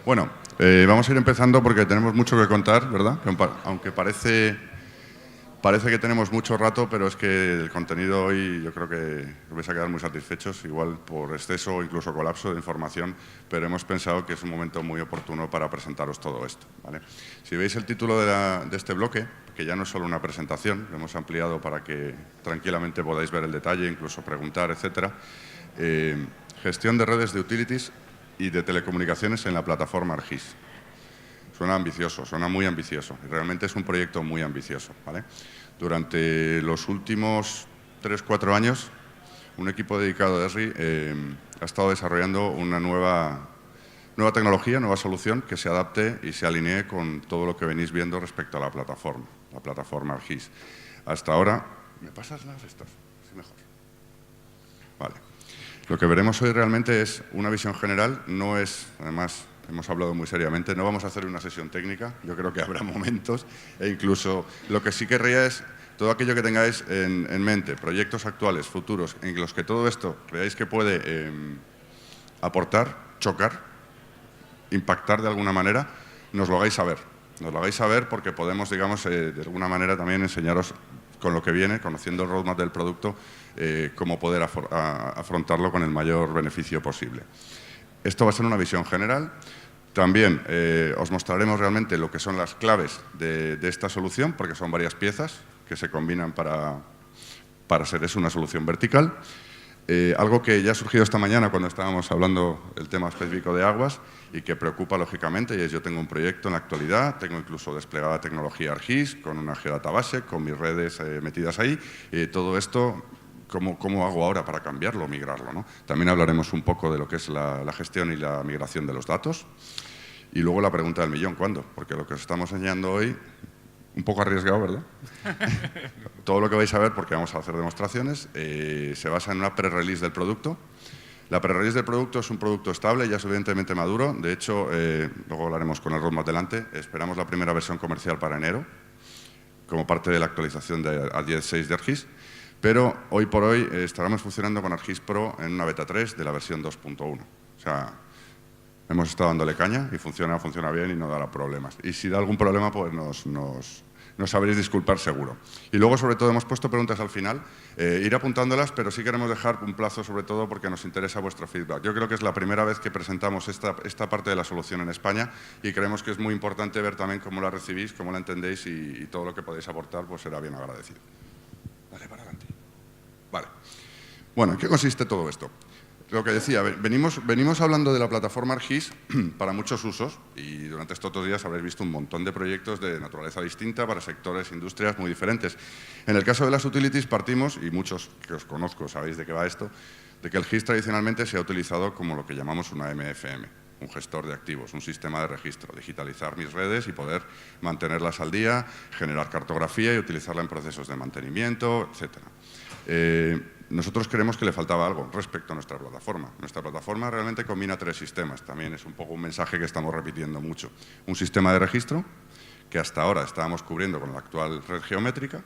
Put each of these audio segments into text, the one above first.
Bueno, vamos a ir empezando porque tenemos mucho que contar, ¿verdad? Aunque parece que tenemos mucho rato, pero es que el contenido hoy yo creo que os vais a quedar muy satisfechos, igual por exceso o incluso colapso de información, pero hemos pensado que es un momento muy oportuno para presentaros todo esto, ¿vale? Si veis el título de este bloque, que ya no es solo una presentación, lo hemos ampliado para que tranquilamente podáis ver el detalle, incluso preguntar, etcétera. Gestión de redes de utilities y de telecomunicaciones en la plataforma ARGIS. Suena ambicioso, suena muy ambicioso. Realmente es un proyecto muy ambicioso, ¿vale? Durante los últimos 3-4 años, un equipo dedicado de ESRI ha estado desarrollando una nueva tecnología, nueva solución que se adapte y se alinee con todo lo que venís viendo respecto a la plataforma ARGIS. Hasta ahora... ¿Me pasas las estas? Sí, mejor. Vale. Lo que veremos hoy realmente es una visión general, no es, además, hemos hablado muy seriamente, no vamos a hacer una sesión técnica, yo creo que habrá momentos, e incluso lo que sí querría es todo aquello que tengáis en mente, proyectos actuales, futuros, en los que todo esto creáis que puede aportar, chocar, impactar de alguna manera, nos lo hagáis saber. Nos lo hagáis saber porque podemos, digamos, de alguna manera también enseñaros con lo que viene, conociendo el roadmap del producto, cómo poder afrontarlo con el mayor beneficio posible. Esto va a ser una visión general. También os mostraremos realmente lo que son las claves de esta solución, porque son varias piezas que se combinan para ser eso, una solución vertical. Algo que ya ha surgido esta mañana cuando estábamos hablando del tema específico de aguas y que preocupa lógicamente, y es yo tengo un proyecto en la actualidad, tengo incluso desplegada tecnología ARGIS con una geodatabase, con mis redes metidas ahí, todo esto, ¿cómo hago ahora para cambiarlo o migrarlo, ¿no? También hablaremos un poco de lo que es la gestión y la migración de los datos. Y luego la pregunta del millón, ¿cuándo? Porque lo que os estamos enseñando hoy, un poco arriesgado, ¿verdad? Todo lo que vais a ver, porque vamos a hacer demostraciones, se basa en una pre-release del producto. La pre-release del producto es un producto estable, ya suficientemente maduro. De hecho, luego hablaremos con el roadmap delante. Esperamos la primera versión comercial para enero, como parte de la actualización a 10.6 de ARGIS. Pero hoy por hoy estaremos funcionando con ARGIS Pro en una beta 3 de la versión 2.1. O sea, hemos estado dándole caña y funciona bien y no dará problemas. Y si da algún problema, pues nos sabréis disculpar seguro. Y luego, sobre todo, hemos puesto preguntas al final. Ir apuntándolas, pero sí queremos dejar un plazo, sobre todo, porque nos interesa vuestro feedback. Yo creo que es la primera vez que presentamos esta parte de la solución en España y creemos que es muy importante ver también cómo la recibís, cómo la entendéis y todo lo que podéis aportar pues será bien agradecido. Dale, para adelante. Vale. Bueno, ¿en qué consiste todo esto? Lo que decía, venimos hablando de la plataforma ARGIS para muchos usos y durante estos 2 días habréis visto un montón de proyectos de naturaleza distinta para sectores, industrias muy diferentes. En el caso de las utilities partimos, y muchos que os conozco sabéis de qué va esto, de que el GIS tradicionalmente se ha utilizado como lo que llamamos una MFM, un gestor de activos, un sistema de registro, digitalizar mis redes y poder mantenerlas al día, generar cartografía y utilizarla en procesos de mantenimiento, etc. Nosotros creemos que le faltaba algo respecto a nuestra plataforma. Nuestra plataforma realmente combina 3 sistemas. También es un poco un mensaje que estamos repitiendo mucho. Un sistema de registro, que hasta ahora estábamos cubriendo con la actual red geométrica.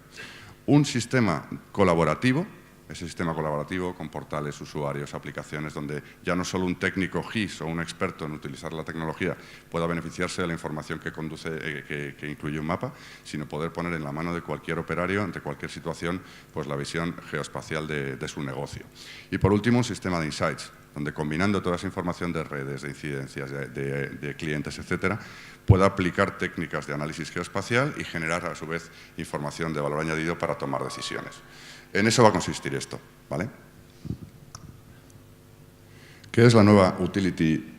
Un sistema colaborativo, ese sistema colaborativo con portales, usuarios, aplicaciones, donde ya no solo un técnico GIS o un experto en utilizar la tecnología pueda beneficiarse de la información que incluye un mapa, sino poder poner en la mano de cualquier operario, ante cualquier situación, pues la visión geoespacial de su negocio. Y por último, un sistema de insights, donde combinando toda esa información de redes, de incidencias, de clientes, etcétera, pueda aplicar técnicas de análisis geoespacial y generar, a su vez, información de valor añadido para tomar decisiones. En eso va a consistir esto, ¿vale? ¿Qué es la nueva Utility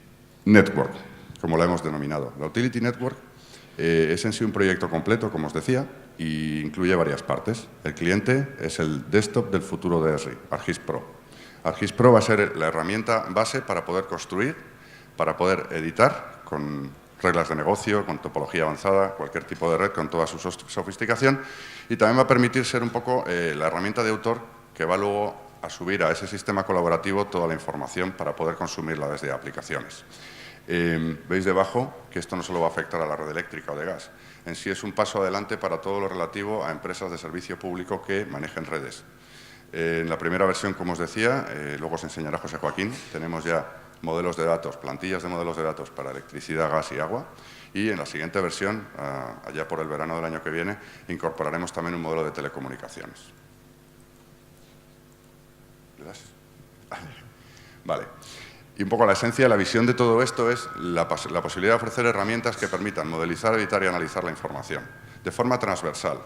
Network, como la hemos denominado? La Utility Network es en sí un proyecto completo, como os decía, y incluye varias partes. El cliente es el desktop del futuro de ESRI, ARGIS Pro. ARGIS Pro va a ser la herramienta base para poder construir, para poder editar con reglas de negocio, con topología avanzada, cualquier tipo de red con toda su sofisticación, y también va a permitir ser un poco la herramienta de autor que va luego a subir a ese sistema colaborativo toda la información para poder consumirla desde aplicaciones. Veis debajo que esto no solo va a afectar a la red eléctrica o de gas, en sí es un paso adelante para todo lo relativo a empresas de servicio público que manejen redes. En la primera versión, como os decía, luego os enseñará José Joaquín, tenemos ya modelos de datos, plantillas de modelos de datos para electricidad, gas y agua. Y en la siguiente versión, allá por el verano del año que viene, incorporaremos también un modelo de telecomunicaciones. ¿Le das? Vale. Y un poco la esencia, la visión de todo esto es la posibilidad de ofrecer herramientas que permitan modelizar, editar y analizar la información de forma transversal,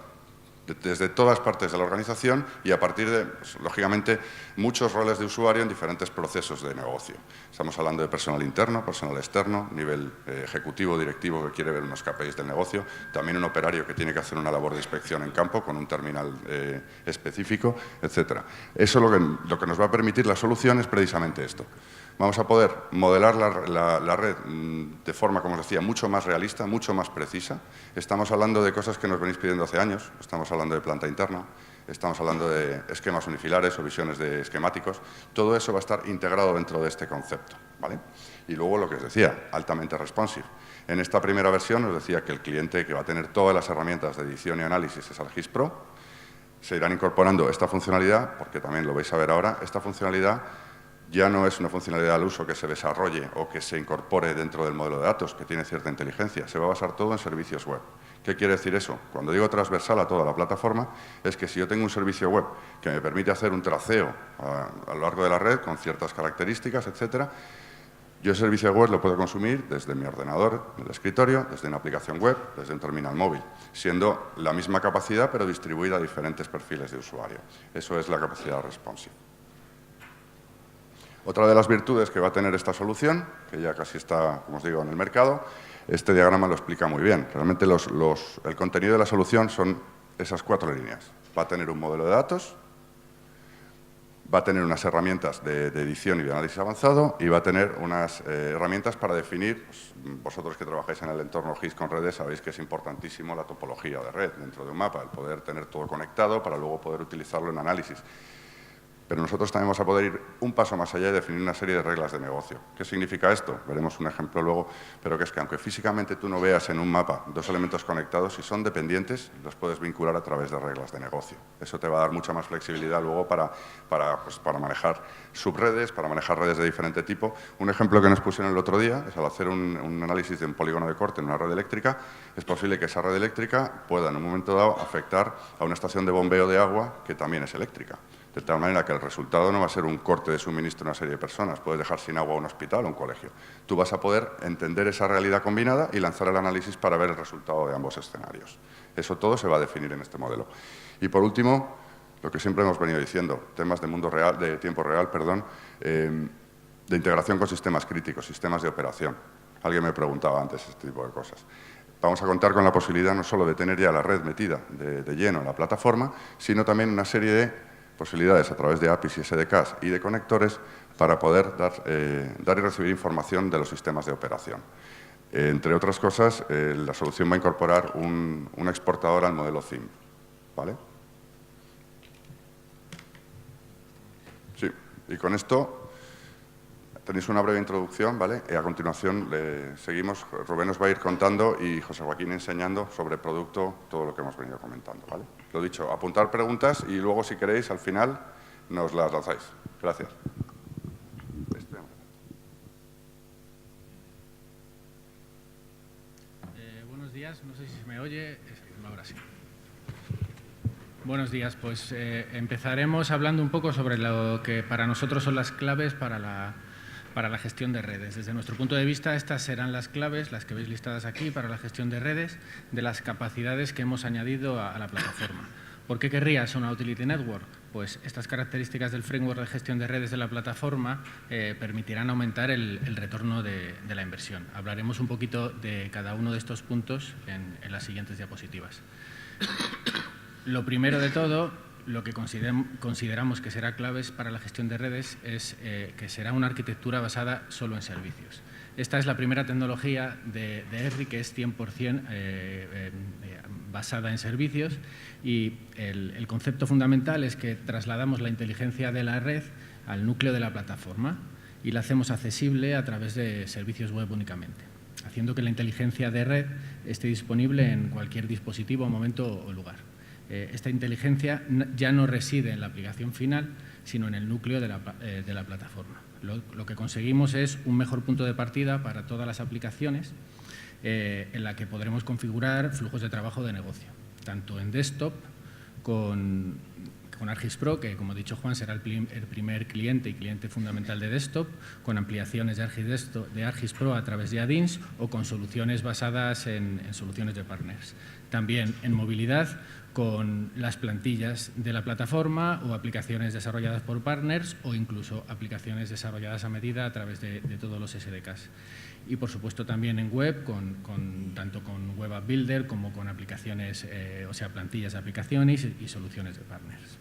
desde todas partes de la organización y a partir de, pues, lógicamente, muchos roles de usuario en diferentes procesos de negocio. Estamos hablando de personal interno, personal externo, nivel ejecutivo, directivo que quiere ver unos KPIs del negocio, también un operario que tiene que hacer una labor de inspección en campo con un terminal específico, etc. Eso lo que nos va a permitir la solución es precisamente esto. Vamos a poder modelar la red de forma, como os decía, mucho más realista, mucho más precisa. Estamos hablando de cosas que nos venís pidiendo hace años. Estamos hablando de planta interna, estamos hablando de esquemas unifilares o visiones de esquemáticos. Todo eso va a estar integrado dentro de este concepto, ¿vale? Y luego lo que os decía, altamente responsive. En esta primera versión os decía que el cliente que va a tener todas las herramientas de edición y análisis es ArcGIS Pro. Se irán incorporando esta funcionalidad, porque también lo vais a ver ahora, esta funcionalidad ya no es una funcionalidad al uso que se desarrolle o que se incorpore dentro del modelo de datos, que tiene cierta inteligencia. Se va a basar todo en servicios web. ¿Qué quiere decir eso? Cuando digo transversal a toda la plataforma, es que si yo tengo un servicio web que me permite hacer un traceo a lo largo de la red con ciertas características, etcétera, yo ese servicio web lo puedo consumir desde mi ordenador, del escritorio, desde una aplicación web, desde un terminal móvil, siendo la misma capacidad pero distribuida a diferentes perfiles de usuario. Eso es la capacidad responsive. Otra de las virtudes que va a tener esta solución, que ya casi está, como os digo, en el mercado, este diagrama lo explica muy bien. Realmente el contenido de la solución son esas 4 líneas. Va a tener un modelo de datos, va a tener unas herramientas de edición y de análisis avanzado y va a tener unas herramientas para definir, pues, vosotros que trabajáis en el entorno GIS con redes sabéis que es importantísimo la topología de red dentro de un mapa, el poder tener todo conectado para luego poder utilizarlo en análisis. Pero nosotros también vamos a poder ir un paso más allá y definir una serie de reglas de negocio. ¿Qué significa esto? Veremos un ejemplo luego, pero que es que aunque físicamente tú no veas en un mapa 2 elementos conectados, si son dependientes, los puedes vincular a través de reglas de negocio. Eso te va a dar mucha más flexibilidad luego para manejar subredes, para manejar redes de diferente tipo. Un ejemplo que nos pusieron el otro día es al hacer un análisis de un polígono de corte en una red eléctrica, es posible que esa red eléctrica pueda en un momento dado afectar a una estación de bombeo de agua que también es eléctrica. De tal manera que el resultado no va a ser un corte de suministro a una serie de personas. Puedes dejar sin agua un hospital o un colegio. Tú vas a poder entender esa realidad combinada y lanzar el análisis para ver el resultado de ambos escenarios. Eso todo se va a definir en este modelo. Y por último, lo que siempre hemos venido diciendo, temas de mundo real, de tiempo real, de integración con sistemas críticos, sistemas de operación. Alguien me preguntaba antes este tipo de cosas. Vamos a contar con la posibilidad no solo de tener ya la red metida de lleno en la plataforma, sino también una serie de posibilidades a través de APIs y SDKs y de conectores para poder dar y recibir información de los sistemas de operación. Entre otras cosas, la solución va a incorporar un exportador al modelo CIM. ¿Vale? Sí, y con esto tenéis una breve introducción, ¿vale? Y a continuación seguimos. Rubén os va a ir contando y José Joaquín enseñando sobre producto todo lo que hemos venido comentando, ¿vale? Lo dicho, apuntar preguntas y luego, si queréis, al final nos las lanzáis. Gracias. Buenos días, no sé si se me oye. Ahora sí. Buenos días, pues empezaremos hablando un poco sobre lo que para nosotros son las claves para la gestión de redes. Desde nuestro punto de vista, estas serán las claves, las que veis listadas aquí, para la gestión de redes, de las capacidades que hemos añadido a la plataforma. ¿Por qué querrías una Utility Network? Pues estas características del framework de gestión de redes de la plataforma permitirán aumentar el retorno de la inversión. Hablaremos un poquito de cada uno de estos puntos en las siguientes diapositivas. Lo primero de todo, lo que consideramos que será claves para la gestión de redes es que será una arquitectura basada solo en servicios. Esta es la primera tecnología de ESRI que es 100% basada en servicios y el concepto fundamental es que trasladamos la inteligencia de la red al núcleo de la plataforma y la hacemos accesible a través de servicios web únicamente, haciendo que la inteligencia de red esté disponible en cualquier dispositivo, momento o lugar. Esta inteligencia ya no reside en la aplicación final, sino en el núcleo de la plataforma. Lo que conseguimos es un mejor punto de partida para todas las aplicaciones en la que podremos configurar flujos de trabajo de negocio, tanto en desktop con ArcGIS Pro, que como ha dicho Juan será el primer cliente y cliente fundamental de desktop, con ampliaciones de ArcGIS Pro a través de add-ins o con soluciones basadas en soluciones de partners. También en movilidad con las plantillas de la plataforma o aplicaciones desarrolladas por partners o incluso aplicaciones desarrolladas a medida a través de todos los SDKs. Y, por supuesto, también en web, tanto con Web App Builder como con aplicaciones, plantillas de aplicaciones y soluciones de partners.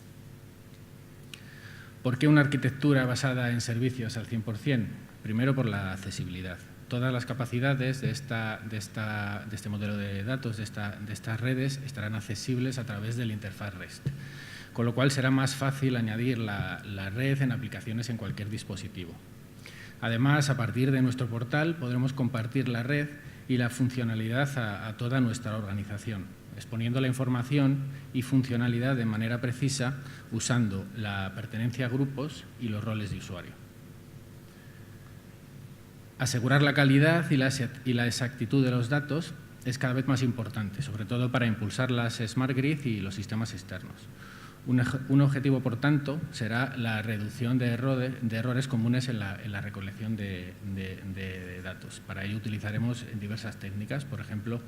¿Por qué una arquitectura basada en servicios al 100%? Primero, por la accesibilidad. Todas las capacidades de este modelo de datos, de estas redes, estarán accesibles a través del interfaz REST, con lo cual será más fácil añadir la red en aplicaciones en cualquier dispositivo. Además, a partir de nuestro portal podremos compartir la red y la funcionalidad a toda nuestra organización, exponiendo la información y funcionalidad de manera precisa usando la pertenencia a grupos y los roles de usuario. Asegurar la calidad y la exactitud de los datos es cada vez más importante, sobre todo para impulsar las Smart Grid y los sistemas externos. Un objetivo, por tanto, será la reducción de errores comunes en la recolección de datos. Para ello utilizaremos diversas técnicas, por ejemplo,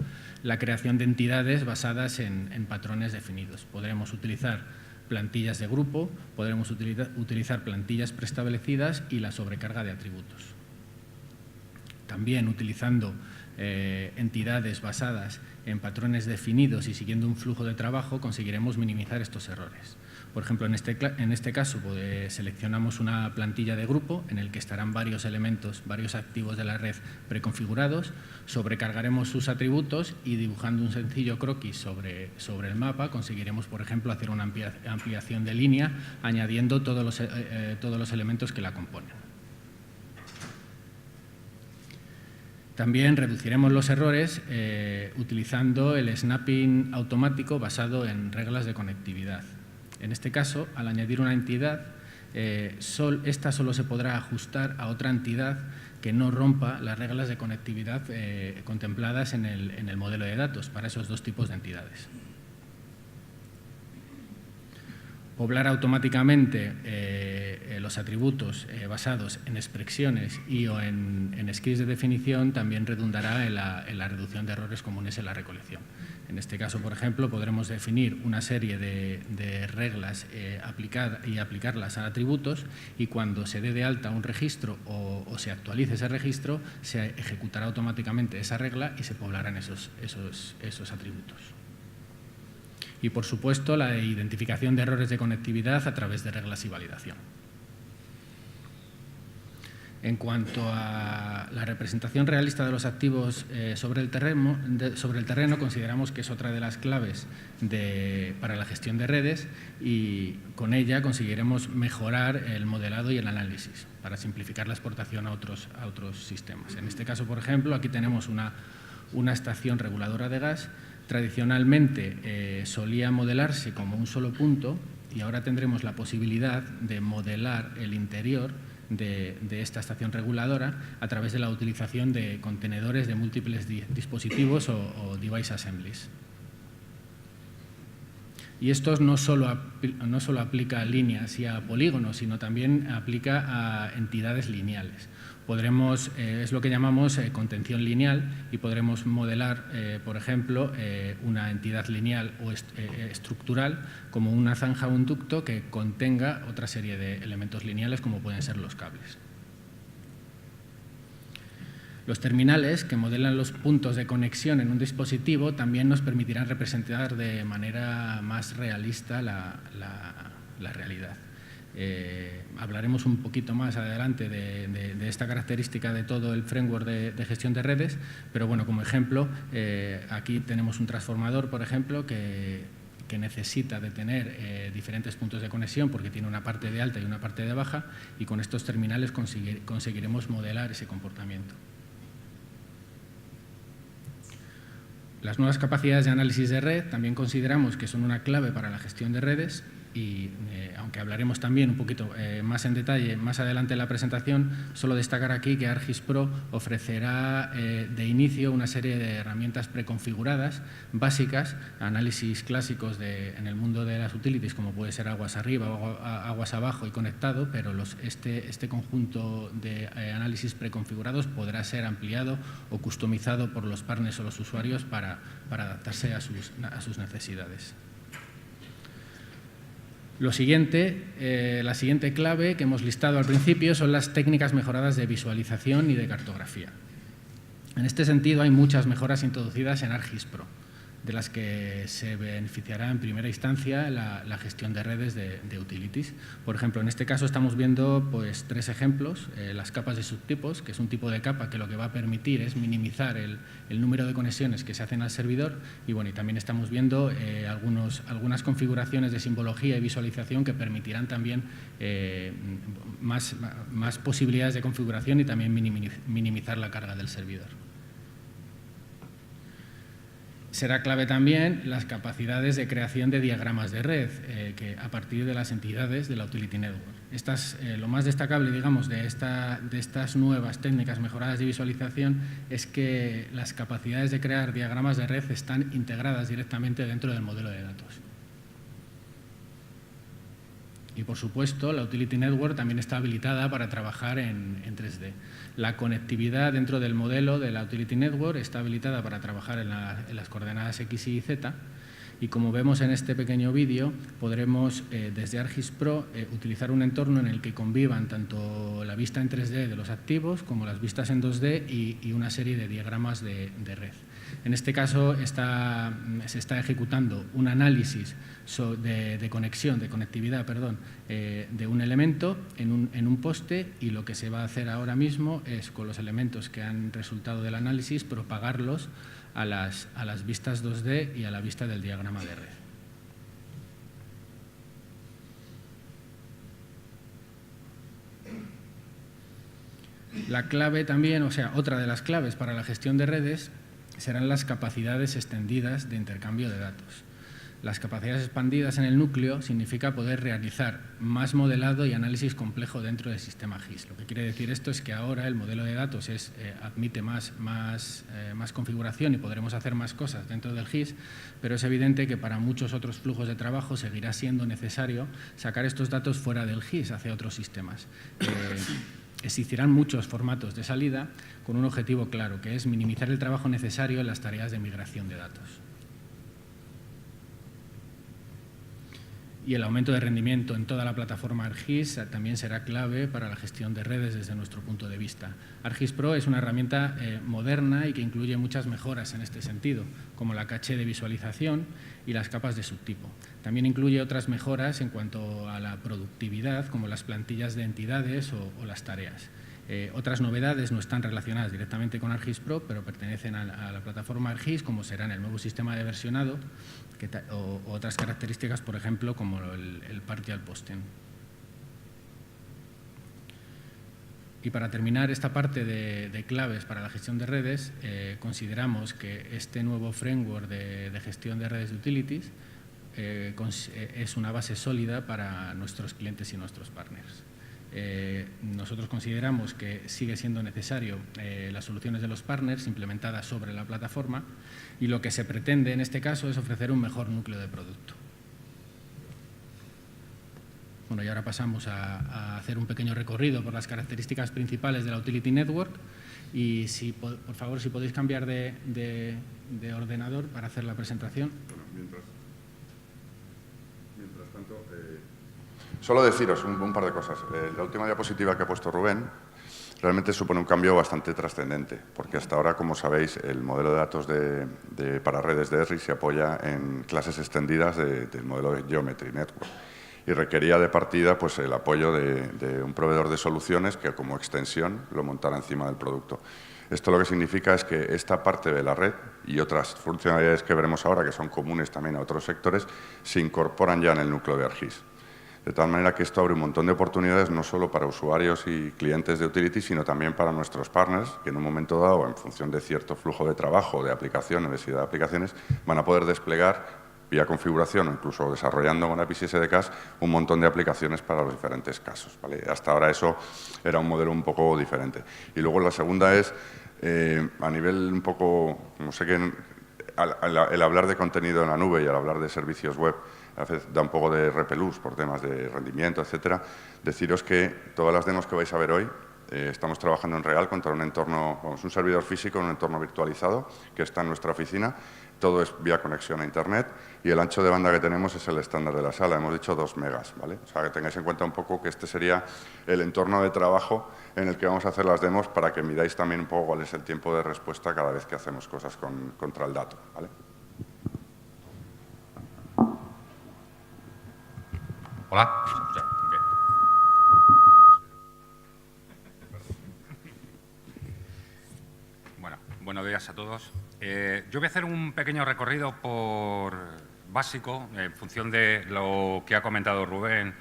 la creación de entidades basadas en patrones definidos. Podremos utilizar plantillas de grupo, podremos utilizar plantillas preestablecidas y la sobrecarga de atributos. También utilizando entidades basadas en patrones definidos y siguiendo un flujo de trabajo conseguiremos minimizar estos errores. Por ejemplo, en este caso seleccionamos una plantilla de grupo en el que estarán varios elementos, varios activos de la red preconfigurados, sobrecargaremos sus atributos y dibujando un sencillo croquis sobre el mapa conseguiremos, por ejemplo, hacer una ampliación de línea añadiendo todos los elementos que la componen. También reduciremos los errores utilizando el snapping automático basado en reglas de conectividad. En este caso, al añadir una entidad, esta solo se podrá ajustar a otra entidad que no rompa las reglas de conectividad contempladas en el modelo de datos para esos dos tipos de entidades. Poblar automáticamente los atributos basados en expresiones y o en scripts de definición también redundará en la reducción de errores comunes en la recolección. En este caso, por ejemplo, podremos definir una serie de reglas y aplicarlas a atributos y cuando se dé de alta un registro o se actualice ese registro, se ejecutará automáticamente esa regla y se poblarán esos atributos. Y, por supuesto, la identificación de errores de conectividad a través de reglas y validación. En cuanto a la representación realista de los activos sobre el terreno, consideramos que es otra de las claves para la gestión de redes y con ella conseguiremos mejorar el modelado y el análisis para simplificar la exportación a otros sistemas. En este caso, por ejemplo, aquí tenemos una estación reguladora de gas. Tradicionalmente solía modelarse como un solo punto y ahora tendremos la posibilidad de modelar el interior de esta estación reguladora a través de la utilización de contenedores de múltiples dispositivos o device assemblies. Y esto no solo aplica a líneas y a polígonos, sino también aplica a entidades lineales. Es lo que llamamos contención lineal y podremos modelar, por ejemplo, una entidad lineal o estructural como una zanja o un ducto que contenga otra serie de elementos lineales como pueden ser los cables. Los terminales que modelan los puntos de conexión en un dispositivo también nos permitirán representar de manera más realista la realidad. Hablaremos un poquito más adelante de esta característica de todo el framework de gestión de redes, pero bueno, como ejemplo, aquí tenemos un transformador, por ejemplo, que necesita de tener diferentes puntos de conexión porque tiene una parte de alta y una parte de baja y con estos terminales conseguiremos modelar ese comportamiento. Las nuevas capacidades de análisis de red también consideramos que son una clave para la gestión de redes y, aunque hablaremos también un poquito más en detalle más adelante en la presentación, solo destacar aquí que ArcGIS Pro ofrecerá de inicio una serie de herramientas preconfiguradas básicas, análisis clásicos en el mundo de las utilities, como puede ser aguas arriba o aguas abajo y conectado, pero este conjunto de análisis preconfigurados podrá ser ampliado o customizado por los partners o los usuarios para adaptarse a sus necesidades. La siguiente clave que hemos listado al principio son las técnicas mejoradas de visualización y de cartografía. En este sentido, hay muchas mejoras introducidas en ArcGIS Pro, de las que se beneficiará en primera instancia la gestión de redes de utilities. Por ejemplo, en este caso estamos viendo pues, 3 ejemplos, las capas de subtipos, que es un tipo de capa que lo que va a permitir es minimizar el número de conexiones que se hacen al servidor y, bueno, y también estamos viendo algunas configuraciones de simbología y visualización que permitirán también más posibilidades de configuración y también minimizar la carga del servidor. Será clave también las capacidades de creación de diagramas de red que a partir de las entidades de la Utility Network. Lo más destacable, digamos, de estas nuevas técnicas mejoradas de visualización es que las capacidades de crear diagramas de red están integradas directamente dentro del modelo de datos. Y, por supuesto, la Utility Network también está habilitada para trabajar en 3D. La conectividad dentro del modelo de la Utility Network está habilitada para trabajar en las coordenadas X, Y y Z. Y como vemos en este pequeño vídeo, podremos desde ArcGIS Pro utilizar un entorno en el que convivan tanto la vista en 3D de los activos como las vistas en 2D y una serie de diagramas de red. En este caso se está ejecutando un análisis de conectividad de un elemento en un poste, y lo que se va a hacer ahora mismo es, con los elementos que han resultado del análisis, propagarlos a las vistas 2D y a la vista del diagrama de red. La clave también, otra de las claves para la gestión de redes serán las capacidades extendidas de intercambio de datos. Las capacidades expandidas en el núcleo significa poder realizar más modelado y análisis complejo dentro del sistema GIS. Lo que quiere decir esto es que ahora el modelo de datos admite más configuración y podremos hacer más cosas dentro del GIS, pero es evidente que para muchos otros flujos de trabajo seguirá siendo necesario sacar estos datos fuera del GIS hacia otros sistemas. Existirán muchos formatos de salida con un objetivo claro, que es minimizar el trabajo necesario en las tareas de migración de datos. Y el aumento de rendimiento en toda la plataforma ArcGIS también será clave para la gestión de redes desde nuestro punto de vista. ArcGIS Pro es una herramienta moderna y que incluye muchas mejoras en este sentido, como la caché de visualización y las capas de subtipo. También incluye otras mejoras en cuanto a la productividad, como las plantillas de entidades o las tareas. Otras novedades no están relacionadas directamente con ArcGIS Pro, pero pertenecen a la plataforma ArcGIS, como serán el nuevo sistema de versionado o otras características, por ejemplo, como el partial posting. Y para terminar esta parte de claves para la gestión de redes, consideramos que este nuevo framework de gestión de redes de utilities es una base sólida para nuestros clientes y nuestros partners. Nosotros consideramos que sigue siendo necesario las soluciones de los partners implementadas sobre la plataforma, y lo que se pretende en este caso es ofrecer un mejor núcleo de producto. Bueno, y ahora pasamos a hacer un pequeño recorrido por las características principales de la Utility Network, y por favor, si podéis cambiar de ordenador para hacer la presentación. Bueno, mientras tanto, solo deciros un par de cosas. La última diapositiva que ha puesto Rubén realmente supone un cambio bastante trascendente, porque hasta ahora, como sabéis, el modelo de datos para redes de ESRI se apoya en clases extendidas del modelo de Geometry Network, y requería de partida pues, el apoyo de un proveedor de soluciones que, como extensión, lo montara encima del producto. Esto lo que significa es que esta parte de la red y otras funcionalidades que veremos ahora, que son comunes también a otros sectores, se incorporan ya en el núcleo de ArcGIS. De tal manera que esto abre un montón de oportunidades no solo para usuarios y clientes de Utility, sino también para nuestros partners, que en un momento dado, en función de cierto flujo de trabajo, de aplicación, necesidad de aplicaciones, van a poder desplegar vía configuración o incluso desarrollando con APIs y SDKs un montón de aplicaciones para los diferentes casos, ¿vale? Hasta ahora eso era un modelo un poco diferente. Y luego la segunda es, a nivel un poco, como sé que el hablar de contenido en la nube y al hablar de servicios web a veces da un poco de repelús por temas de rendimiento, etcétera, deciros que todas las demos que vais a ver hoy estamos trabajando en real contra un entorno, un servidor físico en un entorno virtualizado que está en nuestra oficina. Todo es vía conexión a Internet y el ancho de banda que tenemos es el estándar de la sala. Hemos dicho 2 megas, ¿vale? O sea, que tengáis en cuenta un poco que este sería el entorno de trabajo en el que vamos a hacer las demos para que miráis también un poco cuál es el tiempo de respuesta cada vez que hacemos cosas contra el dato, ¿vale? Hola. Bueno, buenos días a todos. Yo voy a hacer un pequeño recorrido básico en función de lo que ha comentado Rubén,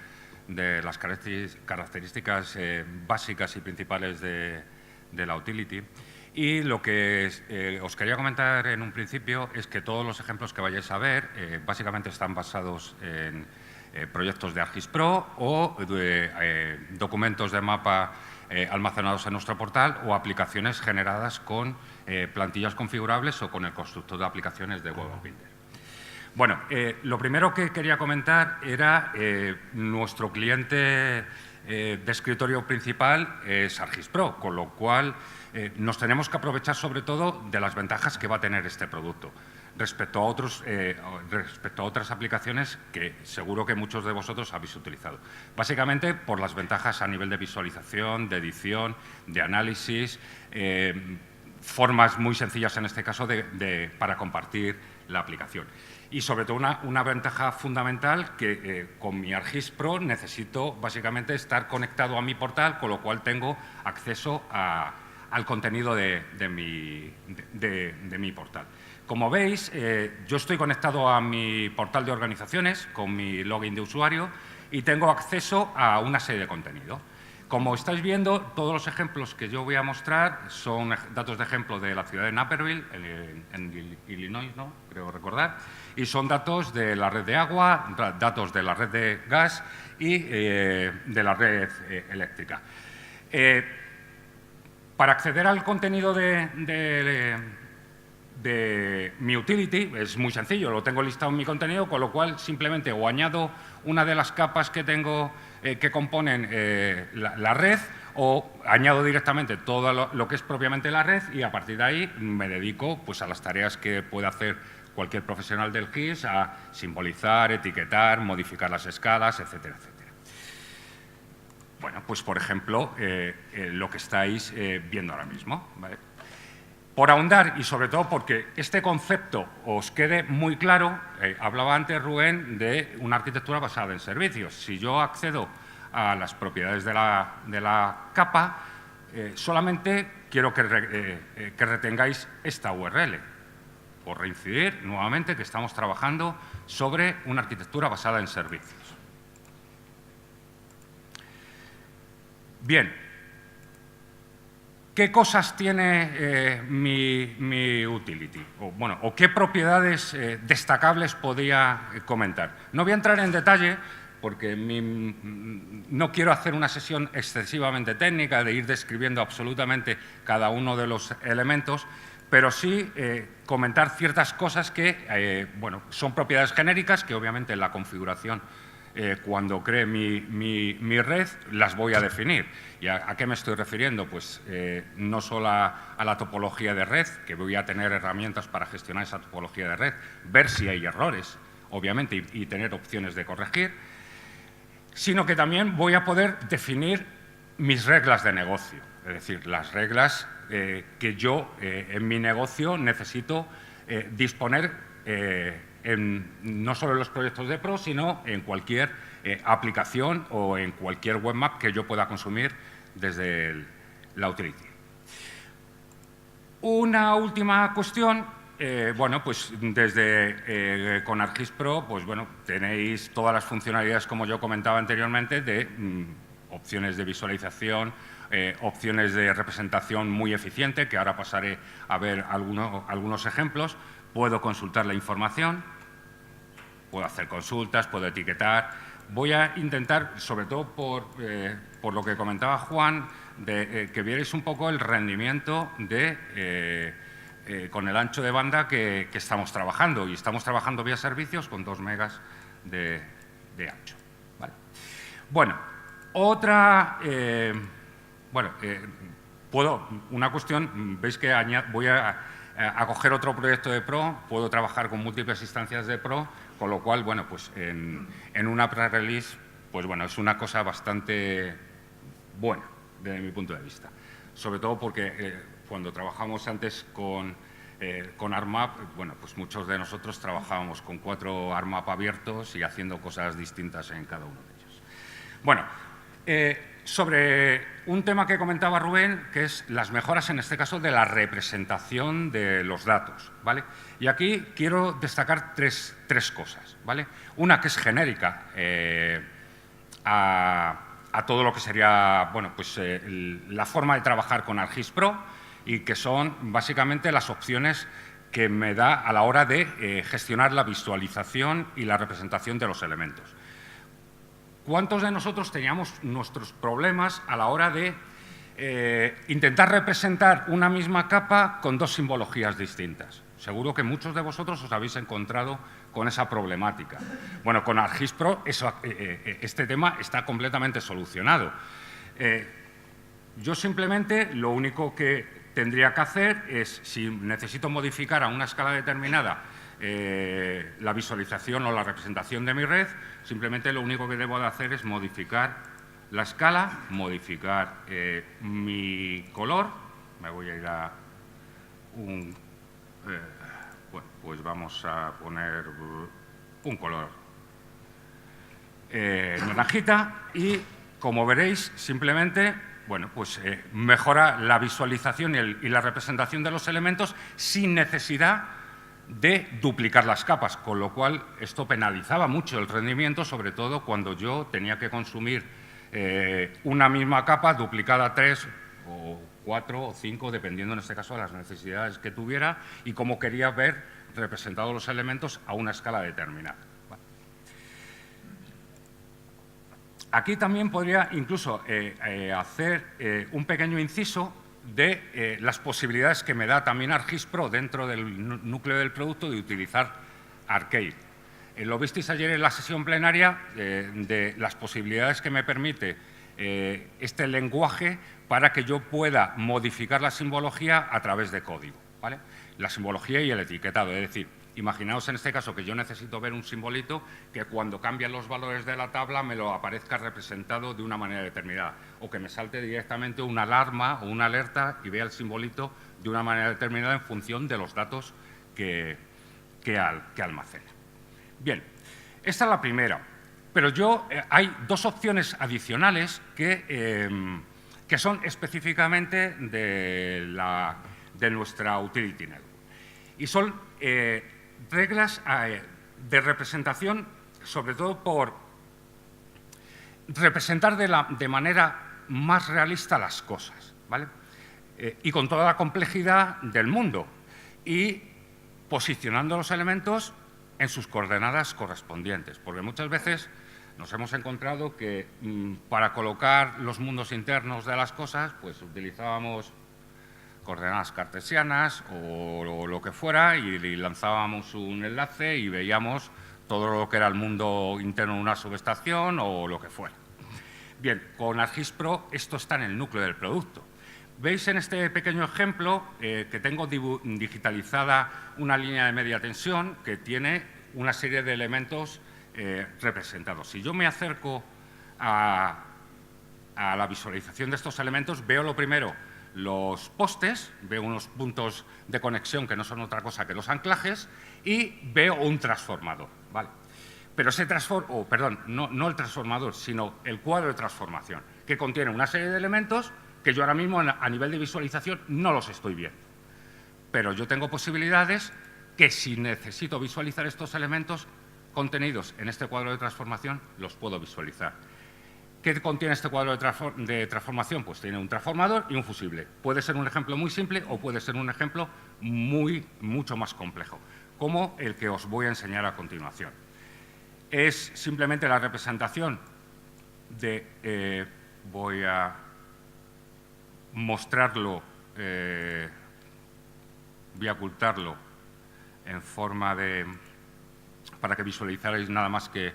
de las características básicas y principales de la Utility. Y lo que os quería comentar en un principio es que todos los ejemplos que vayáis a ver básicamente están basados en proyectos de ArcGIS Pro o documentos de mapa almacenados en nuestro portal o aplicaciones generadas con plantillas configurables o con el constructor de aplicaciones de Web Builder. Bueno, lo primero que quería comentar era nuestro cliente de escritorio principal es ArcGIS Pro, con lo cual nos tenemos que aprovechar sobre todo de las ventajas que va a tener este producto respecto a otras aplicaciones que seguro que muchos de vosotros habéis utilizado. Básicamente por las ventajas a nivel de visualización, de edición, de análisis, formas muy sencillas en este caso para compartir la aplicación. Y sobre todo una ventaja fundamental que con mi ArcGIS Pro necesito básicamente estar conectado a mi portal, con lo cual tengo acceso al contenido de mi portal. Como veis, yo estoy conectado a mi portal de organizaciones con mi login de usuario y tengo acceso a una serie de contenido. Como estáis viendo, todos los ejemplos que yo voy a mostrar son datos de ejemplo de la ciudad de Naperville, en Illinois, ¿no? Creo recordar, y son datos de la red de agua, datos de la red de gas y de la red eléctrica. Para acceder al contenido de mi utility es muy sencillo, lo tengo listado en mi contenido, con lo cual simplemente o añado una de las capas que tengo que componen la red o añado directamente todo lo que es propiamente la red y a partir de ahí me dedico pues, a las tareas que puede hacer cualquier profesional del GIS, a simbolizar, etiquetar, modificar las escalas, etcétera, etcétera. Bueno, pues por ejemplo, lo que estáis viendo ahora mismo, ¿vale? Por ahondar y sobre todo porque este concepto os quede muy claro, hablaba antes Rubén de una arquitectura basada en servicios. Si yo accedo a las propiedades de la capa, solamente quiero que retengáis esta URL. Por reincidir nuevamente que estamos trabajando sobre una arquitectura basada en servicios. Bien. ¿Qué cosas tiene mi utility? O qué propiedades destacables podría comentar. No voy a entrar en detalle porque no quiero hacer una sesión excesivamente técnica de ir describiendo absolutamente cada uno de los elementos, pero sí comentar ciertas cosas que son propiedades genéricas que obviamente en la configuración cuando cree mi red, las voy a definir. ¿Y a qué me estoy refiriendo? Pues no solo a la topología de red, que voy a tener herramientas para gestionar esa topología de red, ver si hay errores, obviamente, y tener opciones de corregir, sino que también voy a poder definir mis reglas de negocio, es decir, las reglas que yo en mi negocio necesito disponer no solo en los proyectos de Pro, sino en cualquier aplicación o en cualquier webmap que yo pueda consumir desde la Utility. Una última cuestión bueno, pues desde con ArcGIS Pro, pues bueno, tenéis todas las funcionalidades, como yo comentaba anteriormente, de opciones de visualización, opciones de representación muy eficiente, que ahora pasaré a ver algunos ejemplos. Puedo consultar la información, puedo hacer consultas, puedo etiquetar. Voy a intentar, sobre todo por lo que comentaba Juan, que vierais un poco el rendimiento con el ancho de banda que estamos trabajando. Y estamos trabajando vía servicios con 2 megas de ancho. ¿Vale? Bueno, una cuestión, veis que voy a coger otro proyecto de Pro, puedo trabajar con múltiples instancias de Pro, con lo cual, bueno, pues en una pre-release, pues bueno, es una cosa bastante buena desde mi punto de vista. Sobre todo porque cuando trabajamos antes con ArcMap, bueno, pues muchos de nosotros trabajábamos con 4 ArcMap abiertos y haciendo cosas distintas en cada uno de ellos. Bueno, sobre un tema que comentaba Rubén, que es las mejoras, en este caso, de la representación de los datos, ¿vale? Y aquí quiero destacar tres cosas, ¿vale? Una que es genérica a todo lo que sería, bueno, pues la forma de trabajar con ArcGIS Pro, y que son básicamente las opciones que me da a la hora de gestionar la visualización y la representación de los elementos. ¿Cuántos de nosotros teníamos nuestros problemas a la hora de intentar representar una misma capa con 2 simbologías distintas? Seguro que muchos de vosotros os habéis encontrado con esa problemática. Bueno, con ArcGIS Pro este tema está completamente solucionado. Yo simplemente lo único que tendría que hacer es, si necesito modificar a una escala determinada la visualización o la representación de mi red, simplemente lo único que debo de hacer es modificar la escala, modificar mi color. Me voy a ir a un... bueno, pues vamos a poner un color naranjita y, como veréis, simplemente, bueno, pues mejora la visualización y la representación de los elementos sin necesidad de duplicar las capas, con lo cual esto penalizaba mucho el rendimiento, sobre todo cuando yo tenía que consumir una misma capa duplicada 3 o 4 o 5, dependiendo en este caso de las necesidades que tuviera y cómo quería ver representados los elementos a una escala determinada. Vale. Aquí también podría incluso hacer un pequeño inciso de las posibilidades que me da también ArcGIS Pro dentro del núcleo del producto de utilizar Arcade. Lo visteis ayer en la sesión plenaria de las posibilidades que me permite este lenguaje para que yo pueda modificar la simbología a través de código, ¿vale? La simbología y el etiquetado, es decir, imaginaos en este caso que yo necesito ver un simbolito que cuando cambian los valores de la tabla me lo aparezca representado de una manera determinada, o que me salte directamente una alarma o una alerta y vea el simbolito de una manera determinada en función de los datos que almacena. Bien, esta es la primera, pero hay 2 opciones adicionales que son específicamente de nuestra Utility Network, y son reglas de representación, sobre todo por representar de manera más realista las cosas, ¿vale? Y con toda la complejidad del mundo, y posicionando los elementos en sus coordenadas correspondientes, porque muchas veces nos hemos encontrado que para colocar los mundos internos de las cosas, pues utilizábamos coordenadas cartesianas o lo que fuera y lanzábamos un enlace y veíamos todo lo que era el mundo interno de una subestación o lo que fuera. Bien, con ArcGIS Pro esto está en el núcleo del producto. Veis en este pequeño ejemplo que tengo digitalizada una línea de media tensión que tiene una serie de elementos representados. Si yo me acerco a la visualización de estos elementos, veo lo primero los postes, veo unos puntos de conexión que no son otra cosa que los anclajes y veo un transformador, ¿vale? Pero ese no el transformador, sino el cuadro de transformación, que contiene una serie de elementos que yo ahora mismo a nivel de visualización no los estoy viendo. Pero yo tengo posibilidades que si necesito visualizar estos elementos contenidos en este cuadro de transformación, los puedo visualizar. ¿Qué contiene este cuadro de transformación? Pues tiene un transformador y un fusible. Puede ser un ejemplo muy simple o puede ser un ejemplo mucho más complejo, como el que os voy a enseñar a continuación. Es simplemente la representación de... voy a mostrarlo, voy a ocultarlo en forma de... para que visualizarais nada más que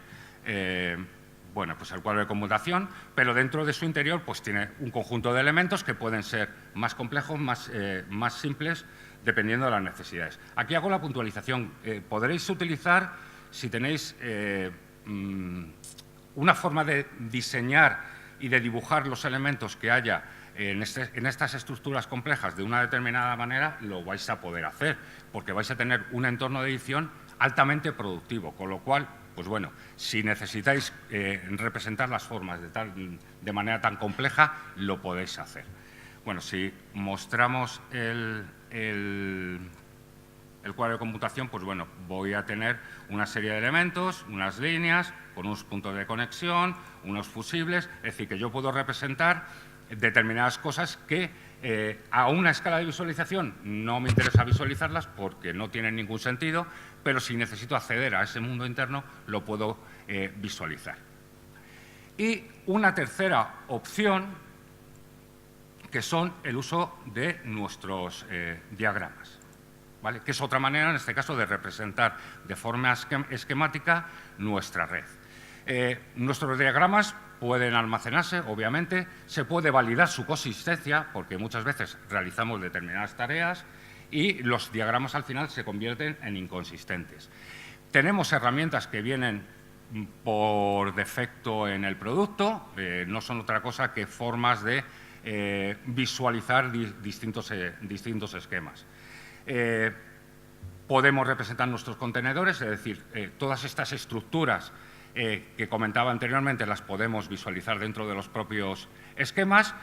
bueno, pues el cuadro de conmutación, pero dentro de su interior pues tiene un conjunto de elementos que pueden ser más complejos, más simples, dependiendo de las necesidades. Aquí hago la puntualización. Podréis utilizar, si tenéis una forma de diseñar y de dibujar los elementos que haya en estas estructuras complejas de una determinada manera, lo vais a poder hacer, porque vais a tener un entorno de edición altamente productivo, con lo cual, pues bueno, si necesitáis representar las formas de manera tan compleja, lo podéis hacer. Bueno, si mostramos el cuadro de computación, pues bueno, voy a tener una serie de elementos, unas líneas, con unos puntos de conexión, unos fusibles, es decir, que yo puedo representar determinadas cosas que a una escala de visualización no me interesa visualizarlas porque no tienen ningún sentido, pero si necesito acceder a ese mundo interno, lo puedo visualizar. Y una tercera opción, que son el uso de nuestros diagramas, ¿vale? Que es otra manera, en este caso, de representar de forma esquemática nuestra red. Nuestros diagramas pueden almacenarse, obviamente, se puede validar su consistencia, porque muchas veces realizamos determinadas tareas y los diagramas al final se convierten en inconsistentes. Tenemos herramientas que vienen por defecto en el producto, no son otra cosa que formas de visualizar distintos esquemas. Podemos representar nuestros contenedores, es decir, todas estas estructuras que comentaba anteriormente las podemos visualizar dentro de los propios esquemas,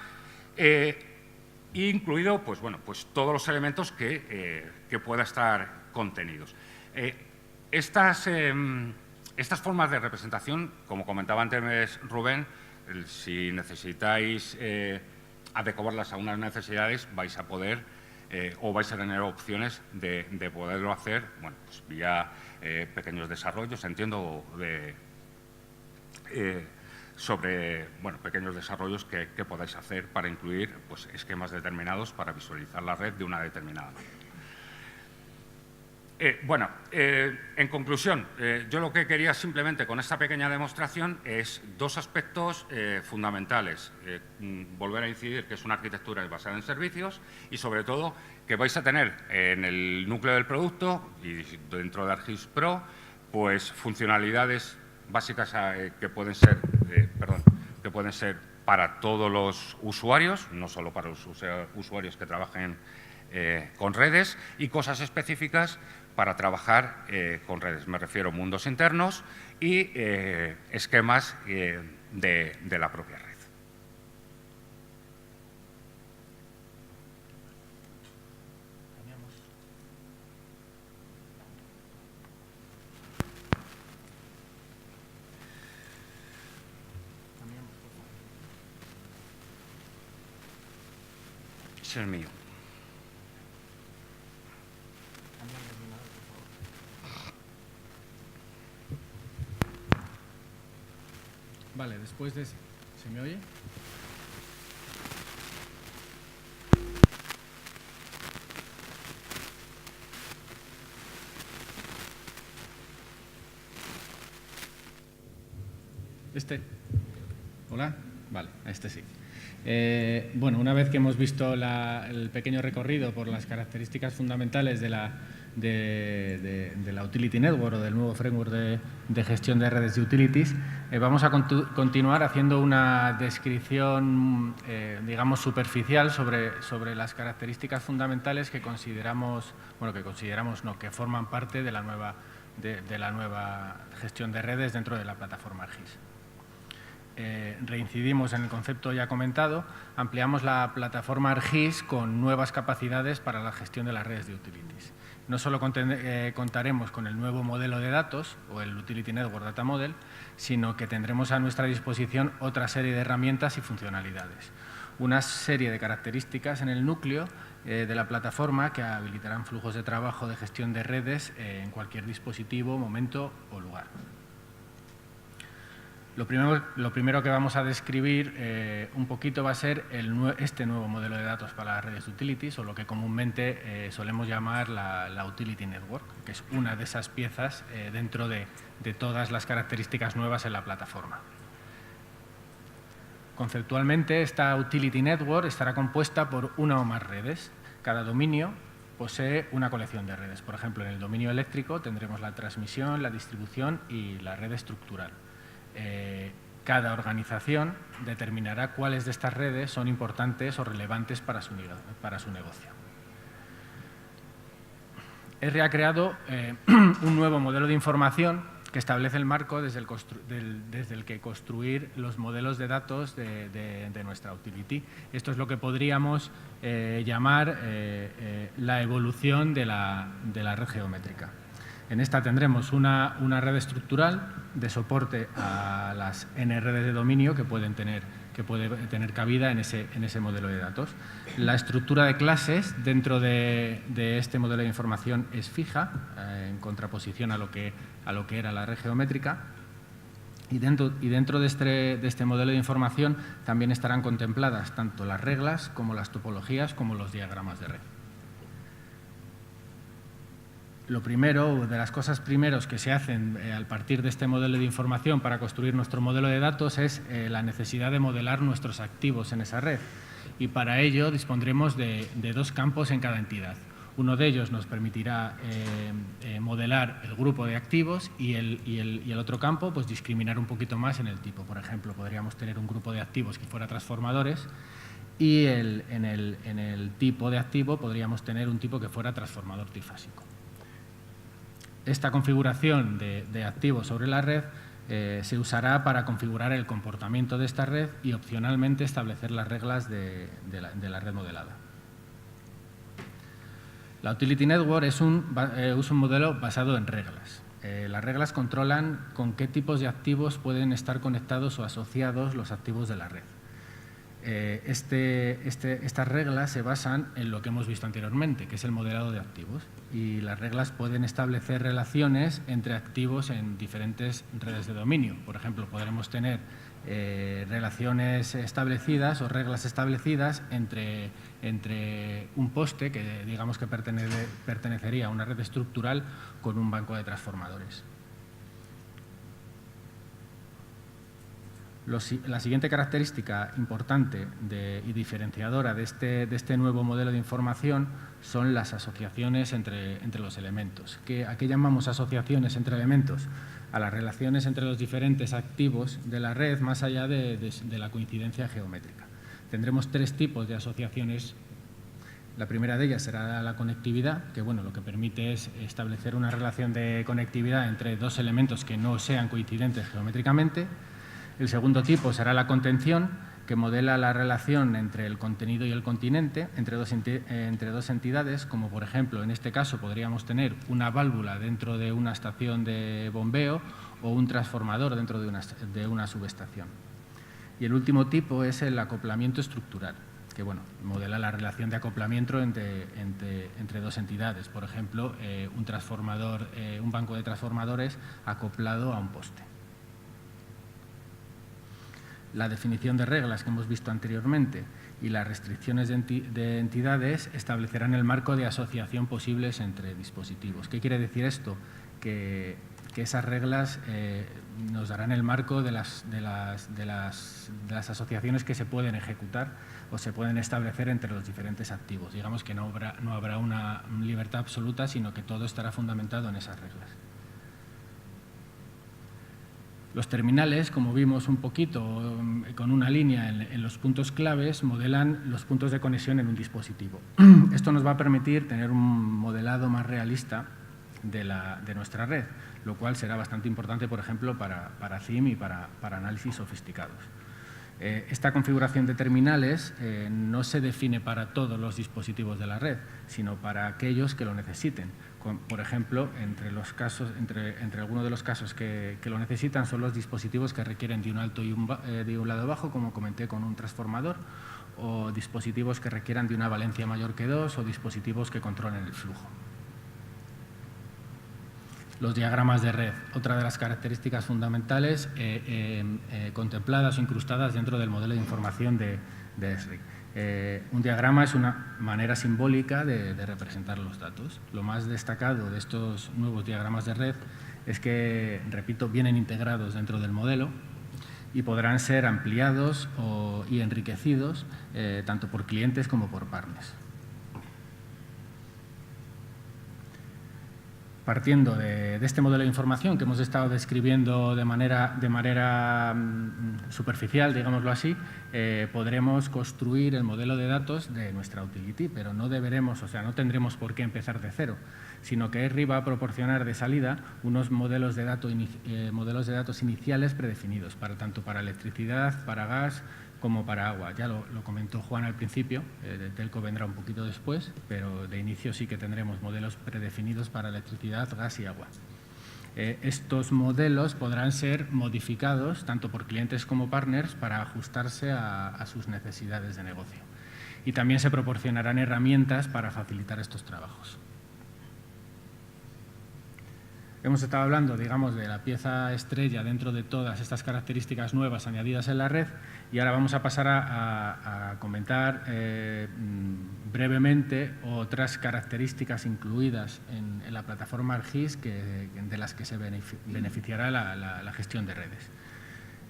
incluido pues, bueno, pues todos los elementos que puedan estar contenidos. Estas formas de representación, como comentaba antes Rubén, si necesitáis adecuarlas a unas necesidades, vais a poder o vais a tener opciones de poderlo hacer, bueno, pues vía pequeños desarrollos, entiendo, sobre bueno, pequeños desarrollos que podáis hacer para incluir pues, esquemas determinados para visualizar la red de una determinada manera. Bueno, en conclusión, yo lo que quería simplemente con esta pequeña demostración es dos aspectos fundamentales. Volver a incidir que es una arquitectura basada en servicios y, sobre todo, que vais a tener en el núcleo del producto y dentro de ArcGIS Pro pues, funcionalidades básicas que pueden ser para todos los usuarios, no solo para los usuarios que trabajen con redes, y cosas específicas para trabajar con redes. Me refiero a mundos internos y esquemas de la propia red. Ese es el mío. Vale, después de... ¿Se me oye? ¿Hola? Vale, este sí. Bueno, una vez que hemos visto el pequeño recorrido por las características fundamentales de la Utility Network o del nuevo framework de gestión de redes de utilities, vamos a continuar haciendo una descripción, digamos, superficial sobre las características fundamentales que consideramos, bueno, que forman parte de la nueva gestión de redes dentro de la plataforma ArcGIS. reincidimos en el concepto ya comentado, ampliamos la plataforma ArcGIS con nuevas capacidades para la gestión de las redes de utilities. No solo contaremos con el nuevo modelo de datos, o el Utility Network Data Model, sino que tendremos a nuestra disposición otra serie de herramientas y funcionalidades. Una serie de características en el núcleo de la plataforma que habilitarán flujos de trabajo de gestión de redes en cualquier dispositivo, momento o lugar. Lo primero que vamos a describir un poquito va a ser este nuevo modelo de datos para las redes utilities, o lo que comúnmente solemos llamar la Utility Network, que es una de esas piezas dentro de todas las características nuevas en la plataforma. Conceptualmente, esta Utility Network estará compuesta por una o más redes. Cada dominio posee una colección de redes. Por ejemplo, en el dominio eléctrico tendremos la transmisión, la distribución y la red estructural. Cada organización determinará cuáles de estas redes son importantes o relevantes para su negocio. ERRE ha creado un nuevo modelo de información que establece el marco desde el que construir los modelos de datos de nuestra utility. Esto es lo que podríamos llamar la evolución de la red geométrica. En esta tendremos una red estructural de soporte a las N redes de dominio que puede tener cabida en ese modelo de datos. La estructura de clases dentro de este modelo de información es fija, en contraposición a lo que era la red geométrica. Y dentro de este modelo de información también estarán contempladas tanto las reglas como las topologías como los diagramas de red. Lo primero, de las cosas primeros que se hacen al partir de este modelo de información para construir nuestro modelo de datos es la necesidad de modelar nuestros activos en esa red. Y para ello dispondremos de dos campos en cada entidad. Uno de ellos nos permitirá modelar el grupo de activos y el otro campo, pues discriminar un poquito más en el tipo. Por ejemplo, podríamos tener un grupo de activos que fuera transformadores y en el tipo de activo podríamos tener un tipo que fuera transformador trifásico. Esta configuración de activos sobre la red se usará para configurar el comportamiento de esta red y opcionalmente establecer las reglas de la red modelada. La Utility Network es un modelo basado en reglas. Las reglas controlan con qué tipos de activos pueden estar conectados o asociados los activos de la red. Estas reglas se basan en lo que hemos visto anteriormente, que es el modelado de activos. Y las reglas pueden establecer relaciones entre activos en diferentes redes de dominio. Por ejemplo, podremos tener relaciones establecidas o reglas establecidas entre un poste, que digamos que pertenecería a una red estructural, con un banco de transformadores. La siguiente característica importante y diferenciadora de este nuevo modelo de información son las asociaciones entre los elementos. ¿A qué llamamos asociaciones entre elementos? A las relaciones entre los diferentes activos de la red más allá de la coincidencia geométrica. Tendremos tres tipos de asociaciones. La primera de ellas será la conectividad, que lo que permite es establecer una relación de conectividad entre dos elementos que no sean coincidentes geométricamente. El segundo tipo será la contención, que modela la relación entre el contenido y el continente, entre dos entidades, como por ejemplo en este caso podríamos tener una válvula dentro de una estación de bombeo o un transformador dentro de una subestación. Y el último tipo es el acoplamiento estructural, que modela la relación de acoplamiento entre dos entidades, por ejemplo un banco de transformadores acoplado a un poste. La definición de reglas que hemos visto anteriormente y las restricciones de entidades establecerán el marco de asociación posibles entre dispositivos. ¿Qué quiere decir esto? Que esas reglas nos darán el marco de las asociaciones que se pueden ejecutar o se pueden establecer entre los diferentes activos. Digamos que no habrá una libertad absoluta, sino que todo estará fundamentado en esas reglas. Los terminales, como vimos un poquito con una línea en los puntos claves, modelan los puntos de conexión en un dispositivo. Esto nos va a permitir tener un modelado más realista de nuestra red, lo cual será bastante importante, por ejemplo, para CIM y para análisis sofisticados. Esta configuración de terminales no se define para todos los dispositivos de la red, sino para aquellos que lo necesiten. Por ejemplo, entre algunos de los casos que lo necesitan son los dispositivos que requieren de un alto y de un lado bajo, como comenté, con un transformador, o dispositivos que requieran de una valencia mayor que 2 o dispositivos que controlen el flujo. Los diagramas de red, otra de las características fundamentales contempladas o incrustadas dentro del modelo de información de ESRI. Un diagrama es una manera simbólica de representar los datos. Lo más destacado de estos nuevos diagramas de red es que, repito, vienen integrados dentro del modelo y podrán ser ampliados y enriquecidos tanto por clientes como por partners. Partiendo de este modelo de información que hemos estado describiendo de manera superficial, digámoslo así, podremos construir el modelo de datos de nuestra utility, pero no tendremos por qué empezar de cero, sino que ESRI va a proporcionar de salida unos modelos de datos iniciales predefinidos, tanto para electricidad, para gas, como para agua. Ya lo comentó Juan al principio, Telco vendrá un poquito después, pero de inicio sí que tendremos modelos predefinidos para electricidad, gas y agua. Estos modelos podrán ser modificados tanto por clientes como partners para ajustarse a sus necesidades de negocio. Y también se proporcionarán herramientas para facilitar estos trabajos. Hemos estado hablando, digamos, de la pieza estrella dentro de todas estas características nuevas añadidas en la red y ahora vamos a pasar a comentar brevemente otras características incluidas en la plataforma ArcGIS de las que se beneficiará la gestión de redes.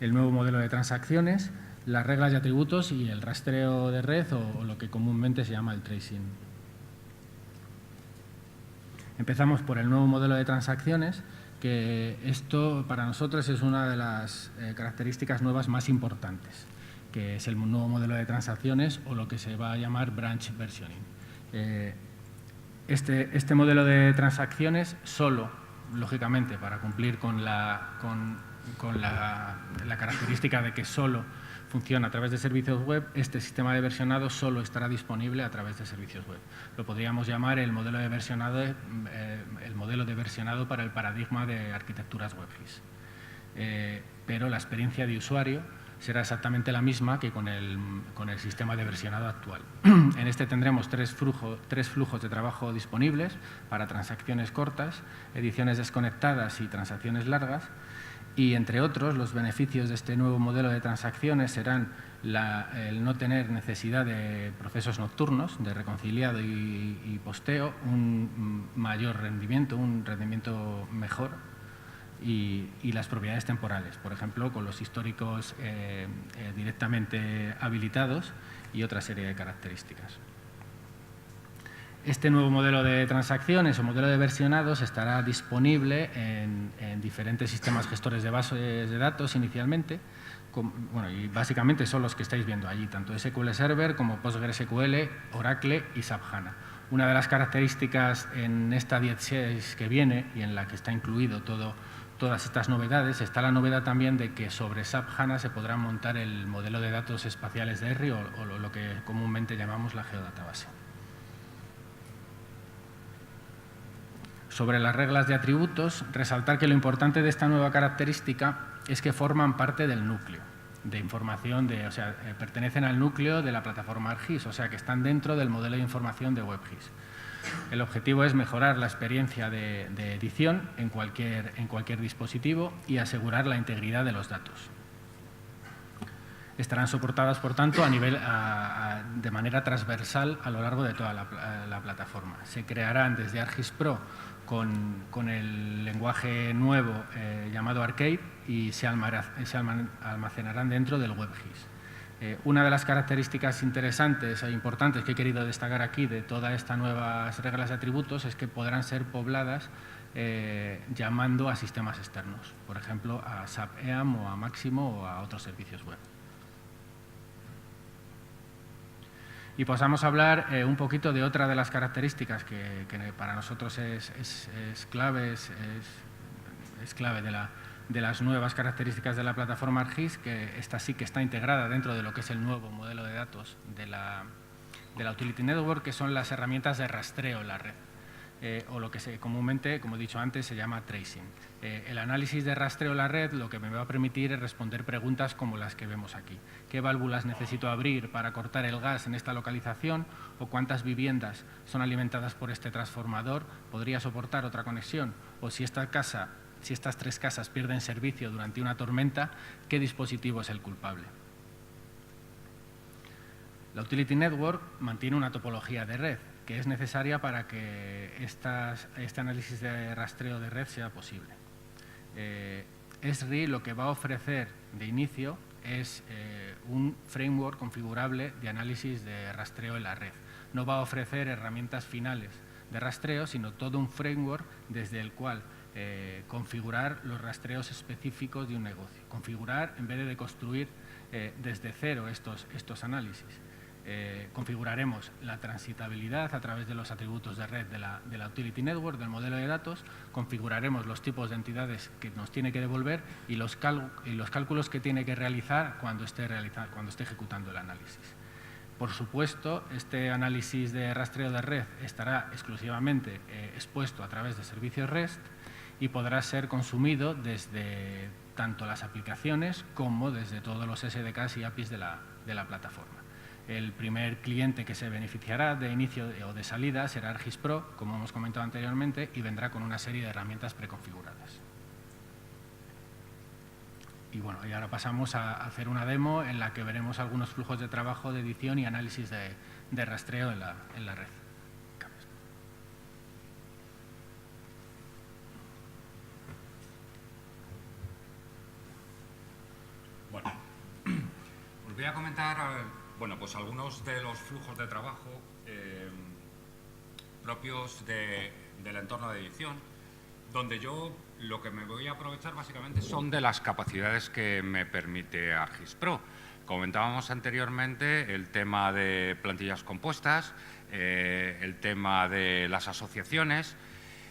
El nuevo modelo de transacciones, las reglas de atributos y el rastreo de red o lo que comúnmente se llama el tracing. Empezamos por el nuevo modelo de transacciones, que esto para nosotros es una de las características nuevas más importantes, que es el nuevo modelo de transacciones o lo que se va a llamar branch versioning. Este modelo de transacciones solo, lógicamente, para cumplir con la característica de que solo funciona a través de servicios web, este sistema de versionado solo estará disponible a través de servicios web. Lo podríamos llamar el modelo de versionado para el paradigma de arquitecturas WebGIS. Pero la experiencia de usuario será exactamente la misma que con el sistema de versionado actual. En este tendremos tres flujos de trabajo disponibles para transacciones cortas, ediciones desconectadas y transacciones largas. Y, entre otros, los beneficios de este nuevo modelo de transacciones serán el no tener necesidad de procesos nocturnos, de reconciliado y posteo, un mayor rendimiento, un rendimiento mejor y las propiedades temporales, por ejemplo, con los históricos directamente habilitados y otra serie de características. Este nuevo modelo de transacciones o modelo de versionados estará disponible en diferentes sistemas gestores de bases de datos inicialmente, y básicamente son los que estáis viendo allí, tanto SQL Server como PostgreSQL, Oracle y SAP HANA. Una de las características en esta 10.6 que viene y en la que está incluido todas estas novedades, está la novedad también de que sobre SAP HANA se podrá montar el modelo de datos espaciales de ESRI o lo que comúnmente llamamos la geodatabase. Sobre las reglas de atributos, resaltar que lo importante de esta nueva característica es que forman parte del núcleo de información, pertenecen al núcleo de la plataforma ArcGIS, o sea que están dentro del modelo de información de WebGIS. El objetivo es mejorar la experiencia de edición en cualquier dispositivo y asegurar la integridad de los datos. Estarán soportadas, por tanto, de manera transversal a lo largo de toda la plataforma. Se crearán desde ArcGIS Pro con el lenguaje nuevo llamado Arcade y se almacenarán dentro del WebGIS. Una de las características interesantes e importantes que he querido destacar aquí de todas estas nuevas reglas de atributos es que podrán ser pobladas llamando a sistemas externos, por ejemplo, a SAP EAM o a Máximo o a otros servicios web. Y pasamos a hablar un poquito de otra de las características que para nosotros es clave, es clave de las nuevas características de la plataforma ArcGIS, que esta sí que está integrada dentro de lo que es el nuevo modelo de datos de la Utility Network, que son las herramientas de rastreo en la red, o lo que comúnmente, como he dicho antes, se llama tracing. El análisis de rastreo en la red lo que me va a permitir es responder preguntas como las que vemos aquí. ¿Qué válvulas necesito abrir para cortar el gas en esta localización? ¿O cuántas viviendas son alimentadas por este transformador? ¿Podría soportar otra conexión? ¿O si estas 3 casas pierden servicio durante una tormenta, qué dispositivo es el culpable? La Utility Network mantiene una topología de red que es necesaria para que este análisis de rastreo de red sea posible. Esri lo que va a ofrecer de inicio es un framework configurable de análisis de rastreo en la red. No va a ofrecer herramientas finales de rastreo, sino todo un framework desde el cual configurar los rastreos específicos de un negocio. Configurar en vez de construir desde cero estos análisis. Configuraremos la transitabilidad a través de los atributos de red de la Utility Network, del modelo de datos, configuraremos los tipos de entidades que nos tiene que devolver y los cálculos que tiene que realizar cuando esté ejecutando el análisis. Por supuesto, este análisis de rastreo de red estará exclusivamente expuesto a través de servicios REST y podrá ser consumido desde tanto las aplicaciones como desde todos los SDKs y APIs de la plataforma. El primer cliente que se beneficiará de inicio o de salida será ArcGIS Pro, como hemos comentado anteriormente, y vendrá con una serie de herramientas preconfiguradas. Y bueno, y ahora pasamos a hacer una demo en la que veremos algunos flujos de trabajo de edición y análisis de rastreo en la red. Bueno, os voy a comentar pues algunos de los flujos de trabajo propios del entorno de edición, donde yo lo que me voy a aprovechar básicamente son de las capacidades que me permite ArcGIS Pro. Comentábamos anteriormente el tema de plantillas compuestas, el tema de las asociaciones.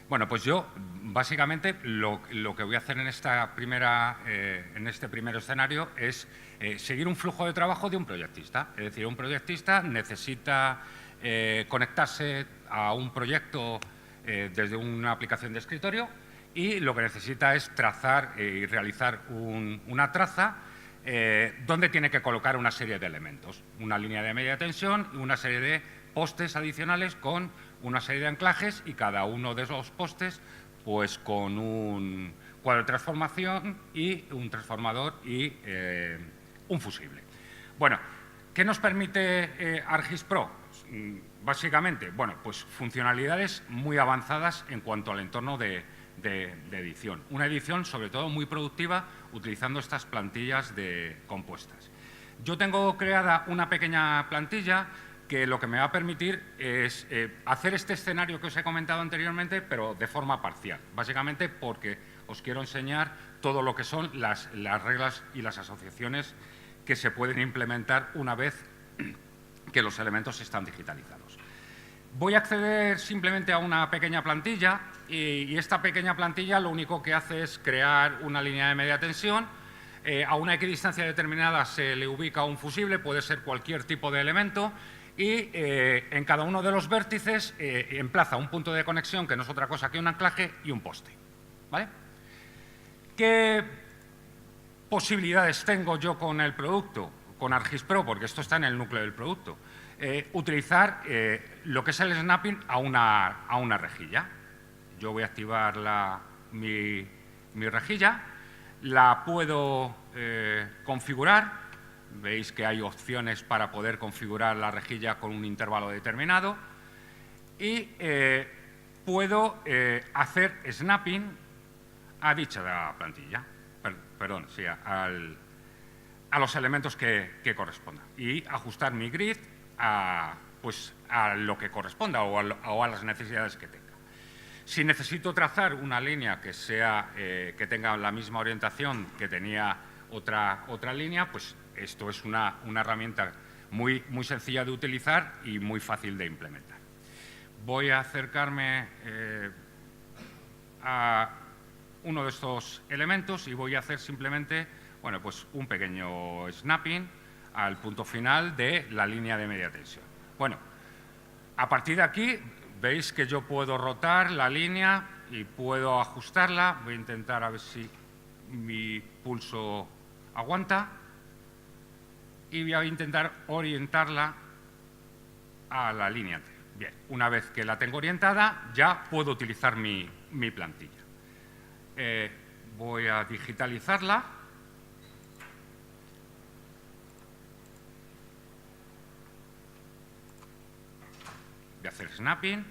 Bueno, pues yo básicamente lo que voy a hacer en este primer escenario es seguir un flujo de trabajo de un proyectista. Es decir, un proyectista necesita conectarse a un proyecto desde una aplicación de escritorio y lo que necesita es trazar y realizar una traza donde tiene que colocar una serie de elementos, una línea de media tensión y una serie de postes adicionales con una serie de anclajes y cada uno de esos postes pues con un cuadro de transformación y un transformador y un fusible. Bueno, ¿qué nos permite ArcGIS Pro? Básicamente, bueno, pues funcionalidades muy avanzadas en cuanto al entorno de edición. Una edición, sobre todo, muy productiva utilizando estas plantillas compuestas. Yo tengo creada una pequeña plantilla que lo que me va a permitir es hacer este escenario que os he comentado anteriormente, pero de forma parcial. Básicamente porque os quiero enseñar todo lo que son las reglas y las asociaciones que se pueden implementar una vez que los elementos están digitalizados. Voy a acceder simplemente a una pequeña plantilla y esta pequeña plantilla lo único que hace es crear una línea de media tensión. A una equidistancia determinada se le ubica un fusible, puede ser cualquier tipo de elemento, y en cada uno de los vértices emplaza un punto de conexión que no es otra cosa que un anclaje y un poste. ¿Vale? ¿Qué posibilidades tengo yo con el producto, con ArcGIS Pro? Porque esto está en el núcleo del producto. Utilizar lo que es el snapping a una rejilla. Yo voy a activar mi rejilla, la puedo configurar. Veis que hay opciones para poder configurar la rejilla con un intervalo determinado y puedo hacer snapping a dicha plantilla, a los elementos que correspondan y ajustar mi grid a lo que corresponda o a las necesidades que tenga. Si necesito trazar una línea que tenga la misma orientación que tenía otra línea, pues esto es una herramienta muy sencilla de utilizar y muy fácil de implementar. Voy a acercarme a uno de estos elementos y voy a hacer simplemente, bueno, pues un pequeño snapping al punto final de la línea de media tensión. Bueno, a partir de aquí veis que yo puedo rotar la línea y puedo ajustarla. Voy a intentar a ver si mi pulso aguanta y voy a intentar orientarla a la línea anterior. Bien, una vez que la tengo orientada, ya puedo utilizar mi plantilla. Voy a digitalizarla. Voy a hacer snapping.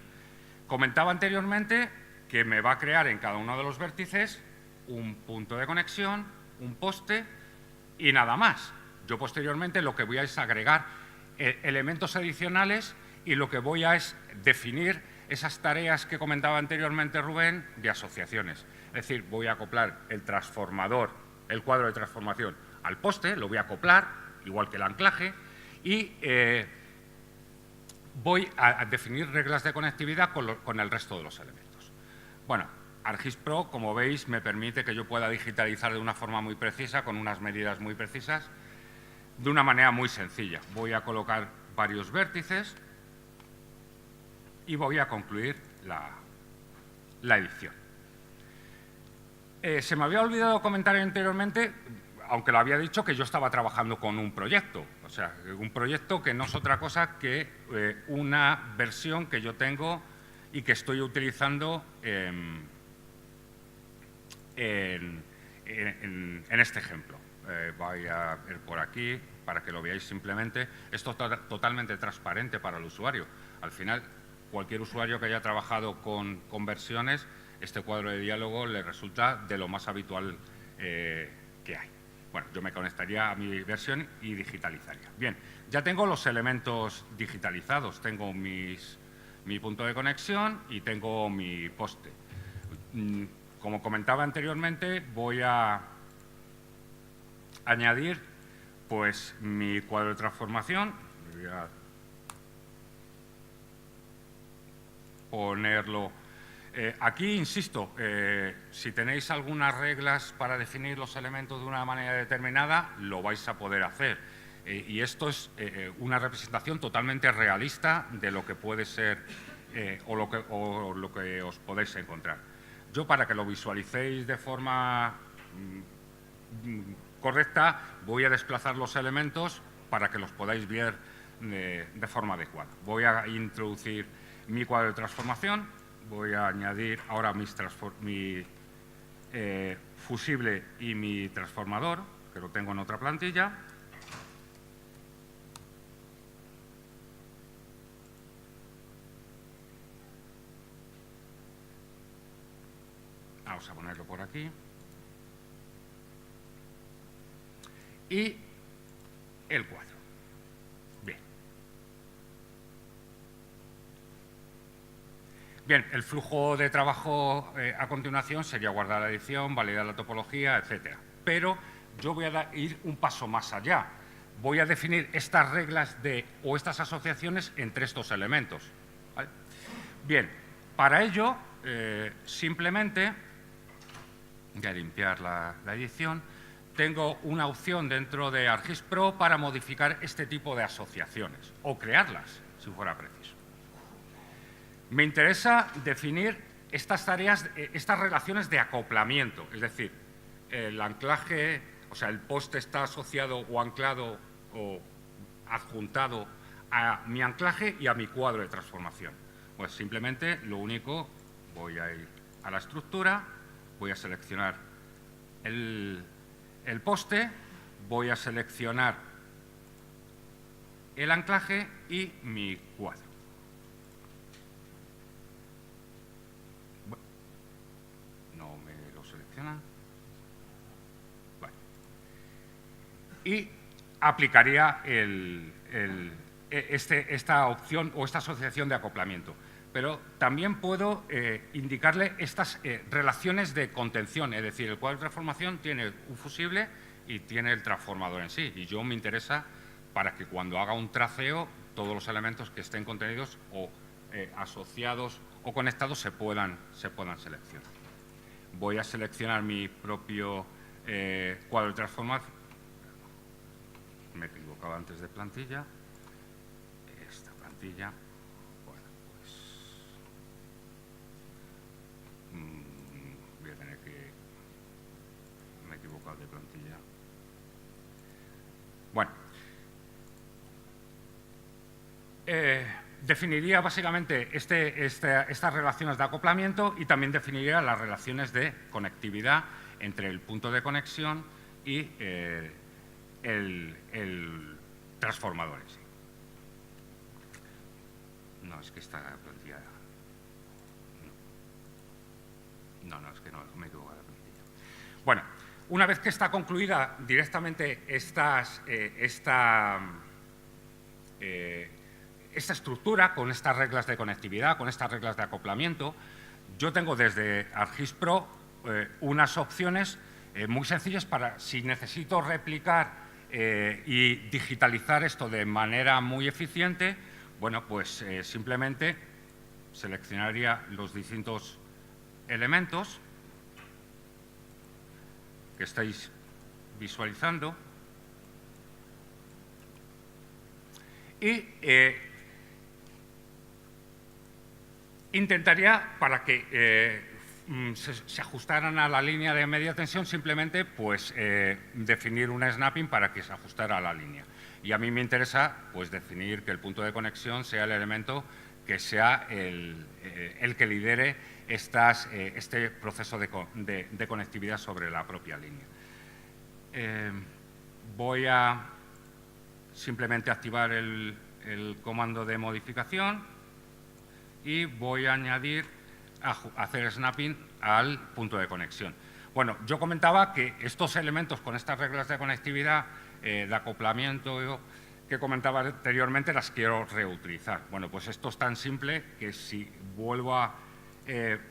Comentaba anteriormente que me va a crear en cada uno de los vértices un punto de conexión, un poste y nada más. Yo posteriormente lo que voy a es agregar elementos adicionales y lo que voy a es definir esas tareas que comentaba anteriormente Rubén de asociaciones. Es decir, voy a acoplar el transformador, el cuadro de transformación al poste, lo voy a acoplar, igual que el anclaje, y voy a definir reglas de conectividad con el resto de los elementos. Bueno, ArcGIS Pro, como veis, me permite que yo pueda digitalizar de una forma muy precisa, con unas medidas muy precisas, de una manera muy sencilla. Voy a colocar varios vértices y voy a concluir la edición. Se me había olvidado comentar anteriormente, aunque lo había dicho, que yo estaba trabajando con un proyecto. O sea, un proyecto que no es otra cosa que una versión que yo tengo y que estoy utilizando en este ejemplo. Voy a ver por aquí para que lo veáis simplemente. Esto es totalmente transparente para el usuario. Al final, cualquier usuario que haya trabajado con versiones, este cuadro de diálogo le resulta de lo más habitual que hay. Bueno, yo me conectaría a mi versión y digitalizaría. Bien, ya tengo los elementos digitalizados. Tengo mi punto de conexión y tengo mi poste. Como comentaba anteriormente, voy a añadir pues mi cuadro de transformación. Voy a ponerlo. Aquí, insisto, si tenéis algunas reglas para definir los elementos de una manera determinada, lo vais a poder hacer. Y esto es una representación totalmente realista de lo que puede ser o lo que os podéis encontrar. Yo, para que lo visualicéis de forma correcta, voy a desplazar los elementos para que los podáis ver de forma adecuada. Voy a introducir mi cuadro de transformación. Voy a añadir ahora mi fusible y mi transformador, que lo tengo en otra plantilla. Vamos a ponerlo por aquí. Y el cuadro. Bien, el flujo de trabajo a continuación sería guardar la edición, validar la topología, etcétera. Pero yo voy a ir un paso más allá. Voy a definir estas reglas o estas asociaciones entre estos elementos. ¿Vale? Bien, para ello, simplemente, voy a limpiar la edición, tengo una opción dentro de ArcGIS Pro para modificar este tipo de asociaciones o crearlas, si fuera preciso. Me interesa definir estas tareas, estas relaciones de acoplamiento, es decir, el anclaje, o sea, el poste está asociado o anclado o adjuntado a mi anclaje y a mi cuadro de transformación. Pues simplemente lo único, voy a ir a la estructura, voy a seleccionar el poste, voy a seleccionar el anclaje y mi cuadro. Bueno. Y aplicaría esta opción o esta asociación de acoplamiento. Pero también puedo indicarle estas relaciones de contención, es decir, el cuadro de transformación tiene un fusible y tiene el transformador en sí. Y yo me interesa para que cuando haga un traceo todos los elementos que estén contenidos o asociados o conectados se puedan seleccionar. Voy a seleccionar mi propio cuadro de transformación. Me he equivocado antes de plantilla. Esta plantilla, bueno, pues voy a tener que... Me he equivocado de plantilla. Bueno. Definiría básicamente estas relaciones de acoplamiento y también definiría las relaciones de conectividad entre el punto de conexión y el transformador en sí. No, es que esta plantilla... No, es que no me he equivocado de plantilla. Bueno, una vez que está concluida directamente esta estructura, con estas reglas de conectividad, con estas reglas de acoplamiento, yo tengo desde ArcGIS Pro unas opciones muy sencillas para, si necesito replicar y digitalizar esto de manera muy eficiente, bueno, pues simplemente seleccionaría los distintos elementos que estáis visualizando y intentaría, para que se ajustaran a la línea de media tensión, simplemente pues, definir un snapping para que se ajustara a la línea. Y a mí me interesa pues, definir que el punto de conexión sea el elemento que sea el que lidere este proceso de conectividad sobre la propia línea. Voy a simplemente activar el comando de modificación y voy a añadir, hacer snapping al punto de conexión. Bueno, yo comentaba que estos elementos con estas reglas de conectividad, de acoplamiento que comentaba anteriormente, las quiero reutilizar. Bueno, pues esto es tan simple que si vuelvo a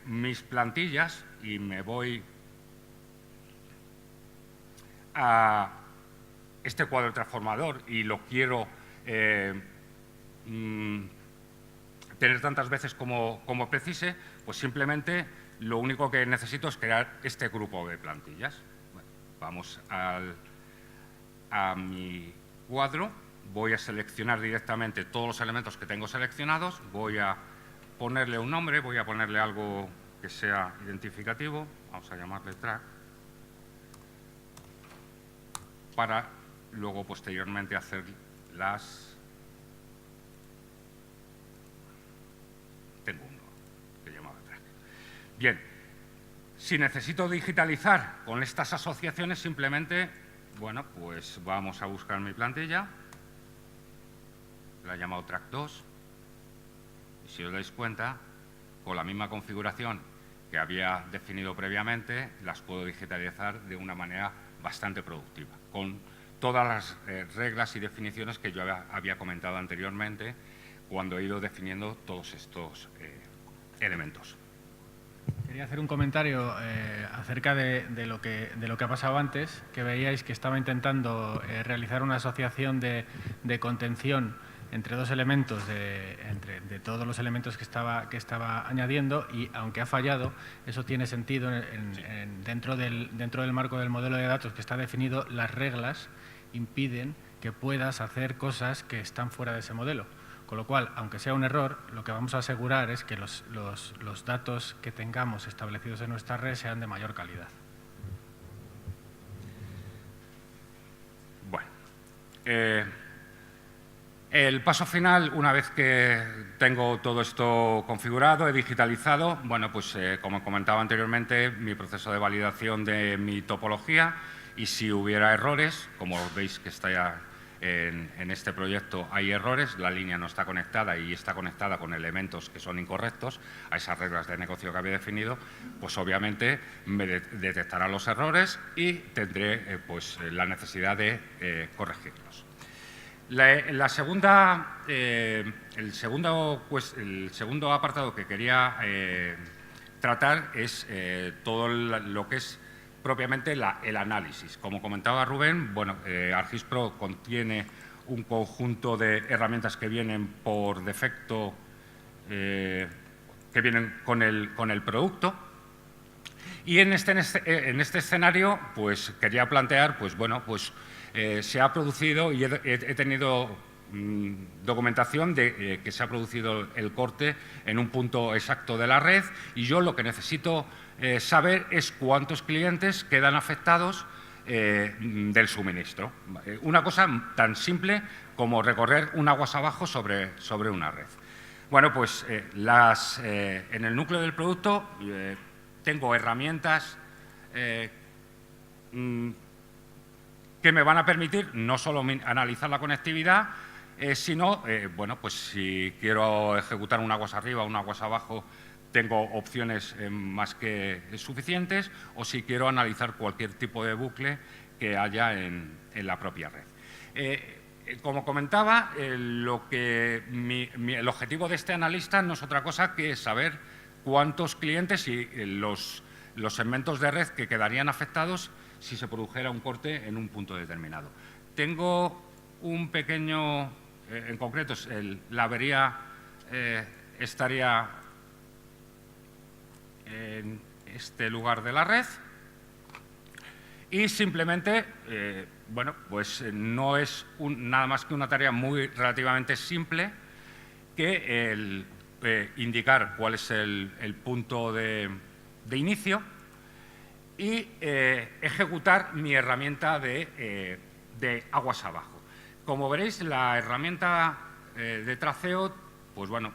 mis plantillas y me voy a este cuadro transformador y lo quiero tener tantas veces como precise, pues simplemente lo único que necesito es crear este grupo de plantillas. Bueno, vamos a mi cuadro, voy a seleccionar directamente todos los elementos que tengo seleccionados, voy a ponerle un nombre, voy a ponerle algo que sea identificativo, vamos a llamarle track, para luego posteriormente hacer las... Tengo uno que llamaba track. Bien, si necesito digitalizar con estas asociaciones, simplemente, bueno, pues vamos a buscar mi plantilla, la he llamado track 2, y si os dais cuenta, con la misma configuración que había definido previamente, las puedo digitalizar de una manera bastante productiva, con todas las reglas y definiciones que yo había comentado anteriormente cuando he ido definiendo todos estos elementos. Quería hacer un comentario acerca de lo que ha pasado antes, que veíais que estaba intentando realizar una asociación de contención entre dos elementos, de todos los elementos que estaba añadiendo, y aunque ha fallado, eso tiene sentido dentro del marco del modelo de datos que está definido. Las reglas impiden que puedas hacer cosas que están fuera de ese modelo. Con lo cual, aunque sea un error, lo que vamos a asegurar es que los datos que tengamos establecidos en nuestra red sean de mayor calidad. Bueno, el paso final, una vez que tengo todo esto configurado, he digitalizado, bueno, pues como comentaba anteriormente, mi proceso de validación de mi topología, y si hubiera errores, como veis que está ya en este proyecto hay errores, la línea no está conectada y está conectada con elementos que son incorrectos a esas reglas de negocio que había definido, pues obviamente me detectará los errores y tendré pues, la necesidad de corregirlos. El segundo apartado que quería tratar es todo lo que es propiamente el análisis. Como comentaba Rubén, bueno, ArcGIS Pro contiene un conjunto de herramientas que vienen por defecto, que vienen con el producto. Y en este escenario, pues quería plantear, pues bueno, pues se ha producido y he tenido documentación de que se ha producido el corte en un punto exacto de la red, y yo lo que necesito saber es cuántos clientes quedan afectados del suministro. Una cosa tan simple como recorrer un aguas abajo sobre una red. Bueno, pues en el núcleo del producto tengo herramientas que me van a permitir no solo analizar la conectividad, sino, bueno, pues si quiero ejecutar un aguas arriba o un aguas abajo, tengo opciones más que suficientes, o si quiero analizar cualquier tipo de bucle que haya en la propia red. Como comentaba, el objetivo de este analista no es otra cosa que saber cuántos clientes y los segmentos de red que quedarían afectados si se produjera un corte en un punto determinado. Tengo un pequeño, en concreto, la avería estaría en este lugar de la red, y simplemente, bueno, pues no es nada más que una tarea relativamente simple, que indicar cuál es el punto de inicio y ejecutar mi herramienta de aguas abajo. Como veréis, la herramienta de traceo, pues bueno,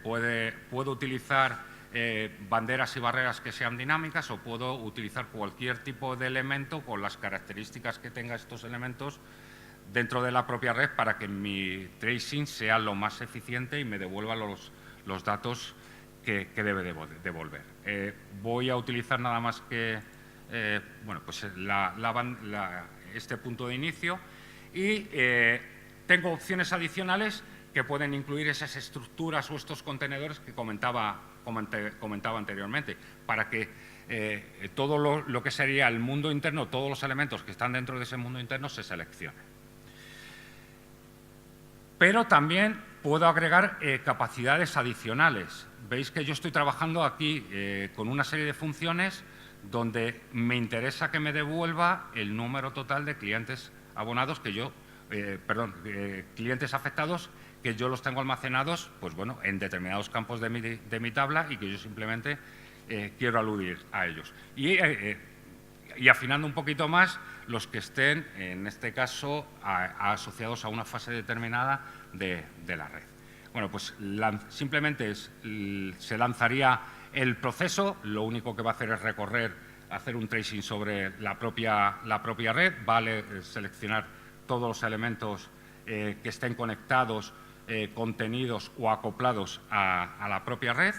puedo utilizar banderas y barreras que sean dinámicas, o puedo utilizar cualquier tipo de elemento con las características que tenga estos elementos dentro de la propia red, para que mi tracing sea lo más eficiente y me devuelva los datos que debe devolver. Voy a utilizar nada más que bueno, pues este punto de inicio, y tengo opciones adicionales que pueden incluir esas estructuras o estos contenedores que comentaba anteriormente, para que todo lo que sería el mundo interno, todos los elementos que están dentro de ese mundo interno se seleccionen. Pero también puedo agregar capacidades adicionales. Veis que yo estoy trabajando aquí con una serie de funciones donde me interesa que me devuelva el número total de clientes abonados que yo, clientes afectados, que yo los tengo almacenados, pues bueno, en determinados campos de mi tabla, y que yo simplemente quiero aludir a ellos. Y afinando un poquito más, los que estén, en este caso, asociados a una fase determinada de la red. Bueno, pues simplemente se lanzaría el proceso. Lo único que va a hacer es hacer un tracing sobre la propia red, seleccionar todos los elementos que estén conectados, contenidos o acoplados a la propia red,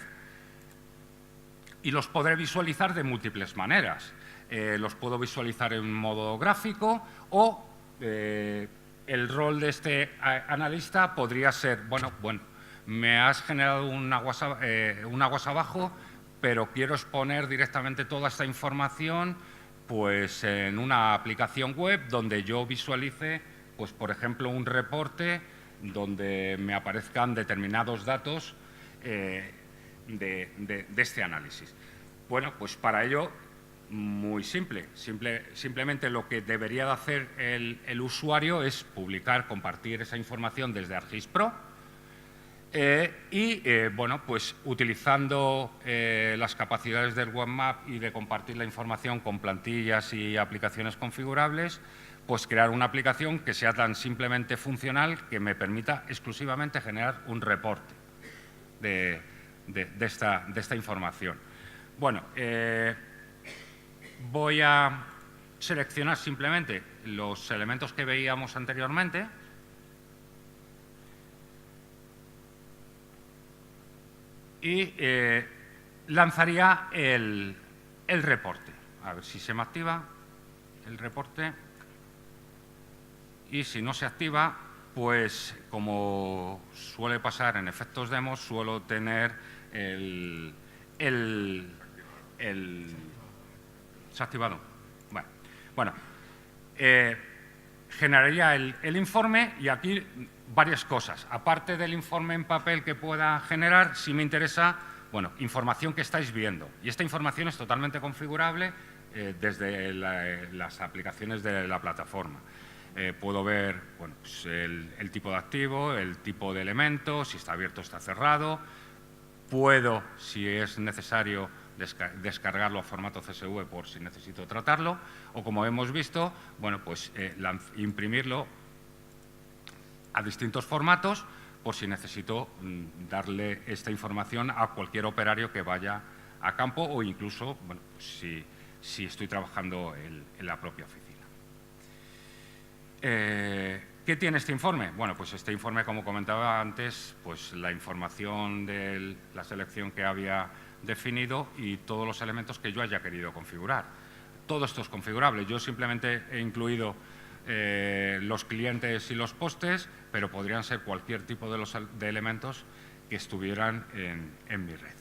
y los podré visualizar de múltiples maneras. Los puedo visualizar en modo gráfico, o el rol de este analista podría ser, bueno, me has generado un aguas abajo, pero quiero exponer directamente toda esta información pues en una aplicación web donde yo visualice, pues por ejemplo, un reporte donde me aparezcan determinados datos de este análisis. Bueno, pues para ello, muy simple. Simplemente lo que debería de hacer el usuario es compartir esa información desde ArcGIS Pro, bueno, pues utilizando las capacidades del webmap y de compartir la información con plantillas y aplicaciones configurables, pues crear una aplicación que sea tan simplemente funcional que me permita exclusivamente generar un reporte de esta información. Bueno, voy a seleccionar simplemente los elementos que veíamos anteriormente. Y lanzaría el reporte. A ver si se me activa el reporte. Y si no se activa, pues como suele pasar en efectos demos, suelo tener ¿se ha activado? Bueno. generaría el informe y aquí varias cosas. Aparte del informe en papel que pueda generar, sí me interesa, bueno, información que estáis viendo. Y esta información es totalmente configurable desde las aplicaciones de la plataforma. Puedo ver bueno, pues el tipo de activo, el tipo de elemento, si está abierto o está cerrado. Puedo, si es necesario, descargarlo a formato CSV por si necesito tratarlo. O, como hemos visto, bueno, pues, imprimirlo a distintos formatos por si necesito darle esta información a cualquier operario que vaya a campo o incluso bueno, pues si estoy trabajando en la propia oficina. ¿Qué tiene este informe? Bueno, pues este informe, como comentaba antes, pues la información de la selección que había definido y todos los elementos que yo haya querido configurar. Todo esto es configurable. Yo simplemente he incluido los clientes y los postes, pero podrían ser cualquier tipo de elementos que estuvieran en mi red.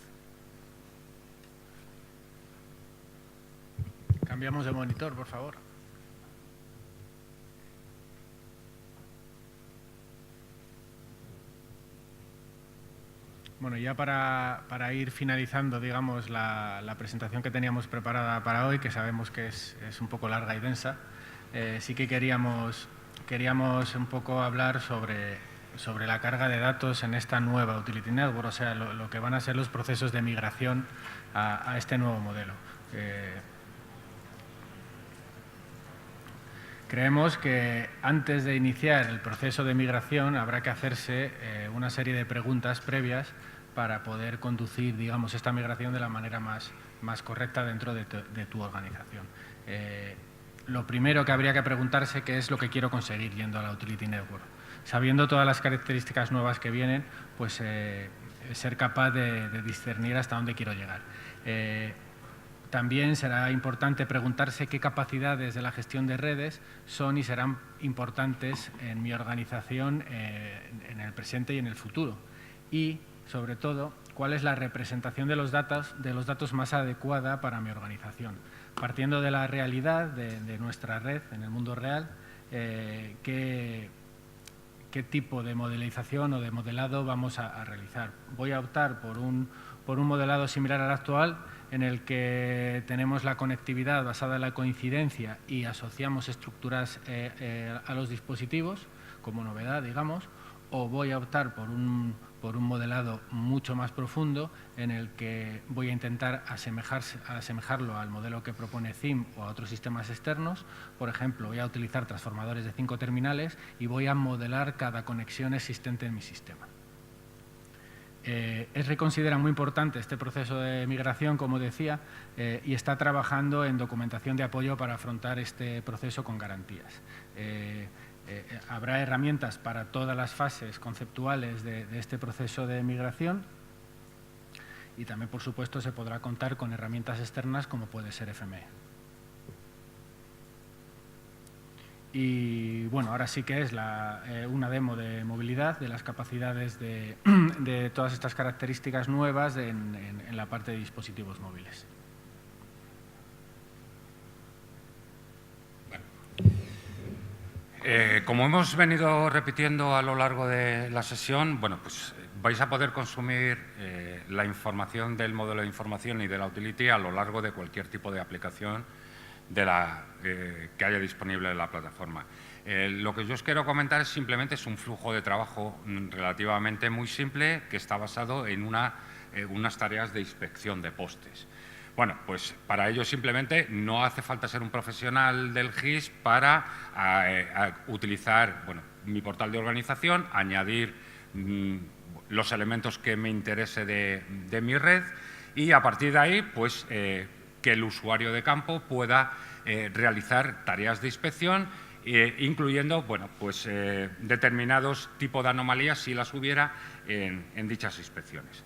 Cambiamos de monitor, por favor. Bueno, ya para ir finalizando, digamos, la presentación que teníamos preparada para hoy, que sabemos que es un poco larga y densa, sí que queríamos un poco hablar sobre la carga de datos en esta nueva Utility Network, o sea, lo que van a ser los procesos de migración a este nuevo modelo. Creemos que antes de iniciar el proceso de migración habrá que hacerse una serie de preguntas previas para poder conducir, digamos, esta migración de la manera más correcta dentro de tu organización. Lo primero que habría que preguntarse qué es lo que quiero conseguir yendo a la Utility Network. Sabiendo todas las características nuevas que vienen, pues ser capaz de discernir hasta dónde quiero llegar. También será importante preguntarse qué capacidades de la gestión de redes son y serán importantes en mi organización en el presente y en el futuro. Y, sobre todo, cuál es la representación de los datos más adecuada para mi organización. Partiendo de la realidad de nuestra red en el mundo real, qué tipo de modelización o de modelado vamos a realizar. Voy a optar por un modelado similar al actual, en el que tenemos la conectividad basada en la coincidencia y asociamos estructuras a los dispositivos, como novedad, digamos, o voy a optar por un modelado mucho más profundo, en el que voy a intentar asemejarlo al modelo que propone CIM o a otros sistemas externos. Por ejemplo, voy a utilizar transformadores de 5 terminales y voy a modelar cada conexión existente en mi sistema. ESRI considera muy importante este proceso de migración, como decía, y está trabajando en documentación de apoyo para afrontar este proceso con garantías. Habrá herramientas para todas las fases conceptuales de este proceso de migración y también, por supuesto, se podrá contar con herramientas externas como puede ser FME. Y bueno, ahora sí que es una demo de movilidad de las capacidades de todas estas características nuevas en la parte de dispositivos móviles. Como hemos venido repitiendo a lo largo de la sesión, bueno, pues vais a poder consumir la información del modelo de información y de la utility a lo largo de cualquier tipo de aplicación que haya disponible en la plataforma. Lo que yo os quiero comentar simplemente es un flujo de trabajo relativamente muy simple que está basado en unas tareas de inspección de postes. Bueno, pues para ello simplemente no hace falta ser un profesional del GIS para utilizar mi portal de organización, añadir los elementos que me interese de mi red y a partir de ahí pues que el usuario de campo pueda realizar tareas de inspección, incluyendo determinados tipos de anomalías si las hubiera en dichas inspecciones.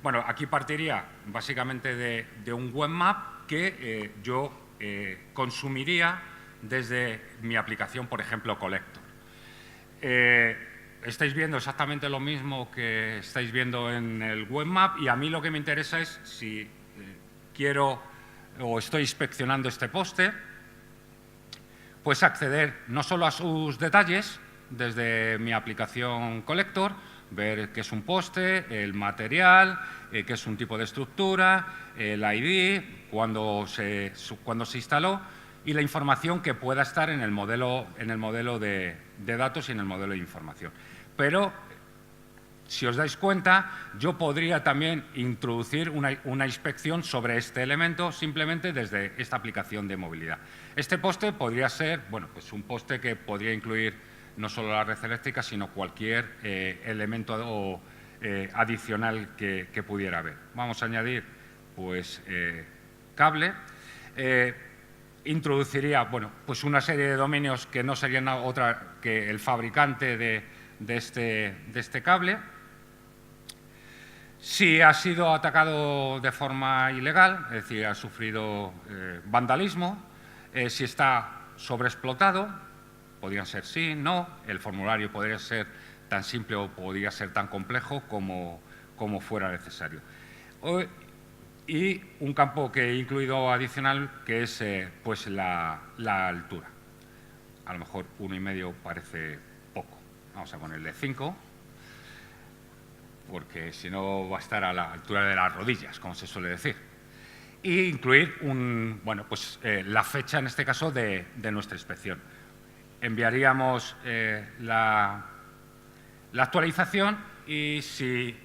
Bueno, aquí partiría básicamente de un webmap que yo consumiría desde mi aplicación, por ejemplo, Collector. Estáis viendo exactamente lo mismo que estáis viendo en el webmap y a mí lo que me interesa es si quiero o estoy inspeccionando este poste, pues acceder no solo a sus detalles desde mi aplicación Collector, ver qué es un poste, el material, qué es un tipo de estructura, el ID, cuándo se instaló y la información que pueda estar en el modelo de datos y en el modelo de información. Pero, si os dais cuenta, yo podría también introducir una inspección sobre este elemento simplemente desde esta aplicación de movilidad. Este poste podría ser, bueno, pues un poste que podría incluir no solo la red eléctrica, sino cualquier elemento adicional que pudiera haber. Vamos a añadir, pues, cable. Introduciría, bueno, pues una serie de dominios que no serían otra que el fabricante de este cable. Si ha sido atacado de forma ilegal, es decir, ha sufrido vandalismo, si está sobreexplotado, podría ser sí, no, el formulario podría ser tan simple o podría ser tan complejo como fuera necesario. Y un campo que he incluido adicional, que es pues la altura. A lo mejor 1,5 parece poco. Vamos a ponerle 5, porque si no va a estar a la altura de las rodillas, como se suele decir. Y incluir la fecha, en este caso, de nuestra inspección. Enviaríamos la actualización y si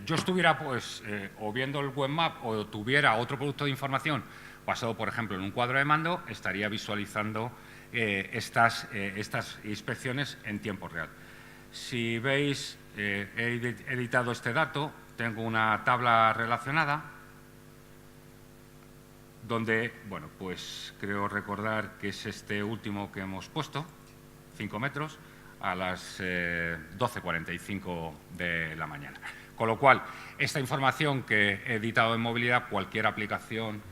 yo estuviera pues, o viendo el webmap o tuviera otro producto de información basado, por ejemplo, en un cuadro de mando, estaría visualizando estas inspecciones en tiempo real. Si veis, he editado este dato, tengo una tabla relacionada donde, bueno, pues creo recordar que es este último que hemos puesto, 5 metros, a las 12:45 de la mañana. Con lo cual, esta información que he editado en movilidad, cualquier aplicación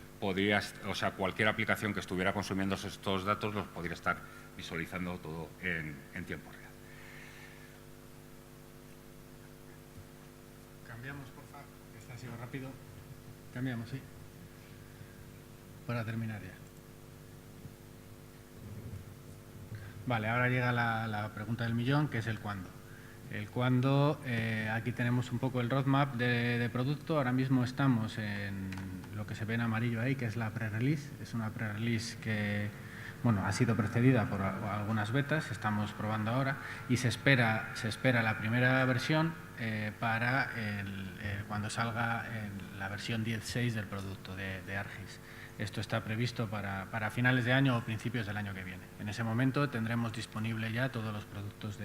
cualquier aplicación que estuviera consumiendo estos datos los podría estar visualizando todo en tiempo real. Cambiamos, por favor. Este ha sido rápido. Cambiamos, sí. Para terminar ya. Vale, ahora llega la pregunta del millón, que es el cuándo. El cuándo, aquí tenemos un poco el roadmap de producto. Ahora mismo estamos en lo que se ve en amarillo ahí, que es la pre-release. Es una pre-release que, bueno, ha sido precedida por algunas betas, estamos probando ahora, y se espera la primera versión para cuando salga la versión 10.6 del producto de Argis. Esto está previsto para finales de año o principios del año que viene. En ese momento tendremos disponible ya todos los productos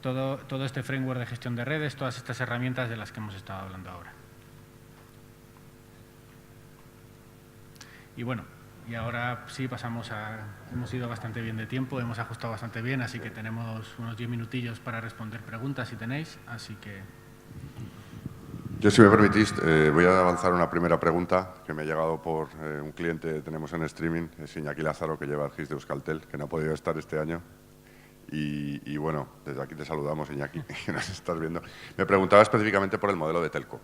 todo este framework de gestión de redes, todas estas herramientas de las que hemos estado hablando ahora. Y bueno, y ahora sí pasamos hemos ido bastante bien de tiempo, hemos ajustado bastante bien, así que tenemos unos 10 minutillos para responder preguntas si tenéis, así que... Yo, si me permitís, voy a avanzar una primera pregunta que me ha llegado por un cliente que tenemos en streaming, es Iñaki Lázaro, que lleva el GIS de Euskaltel, que no ha podido estar este año. Y bueno, desde aquí te saludamos, Iñaki, que nos estás viendo. Me preguntaba específicamente por el modelo de telco,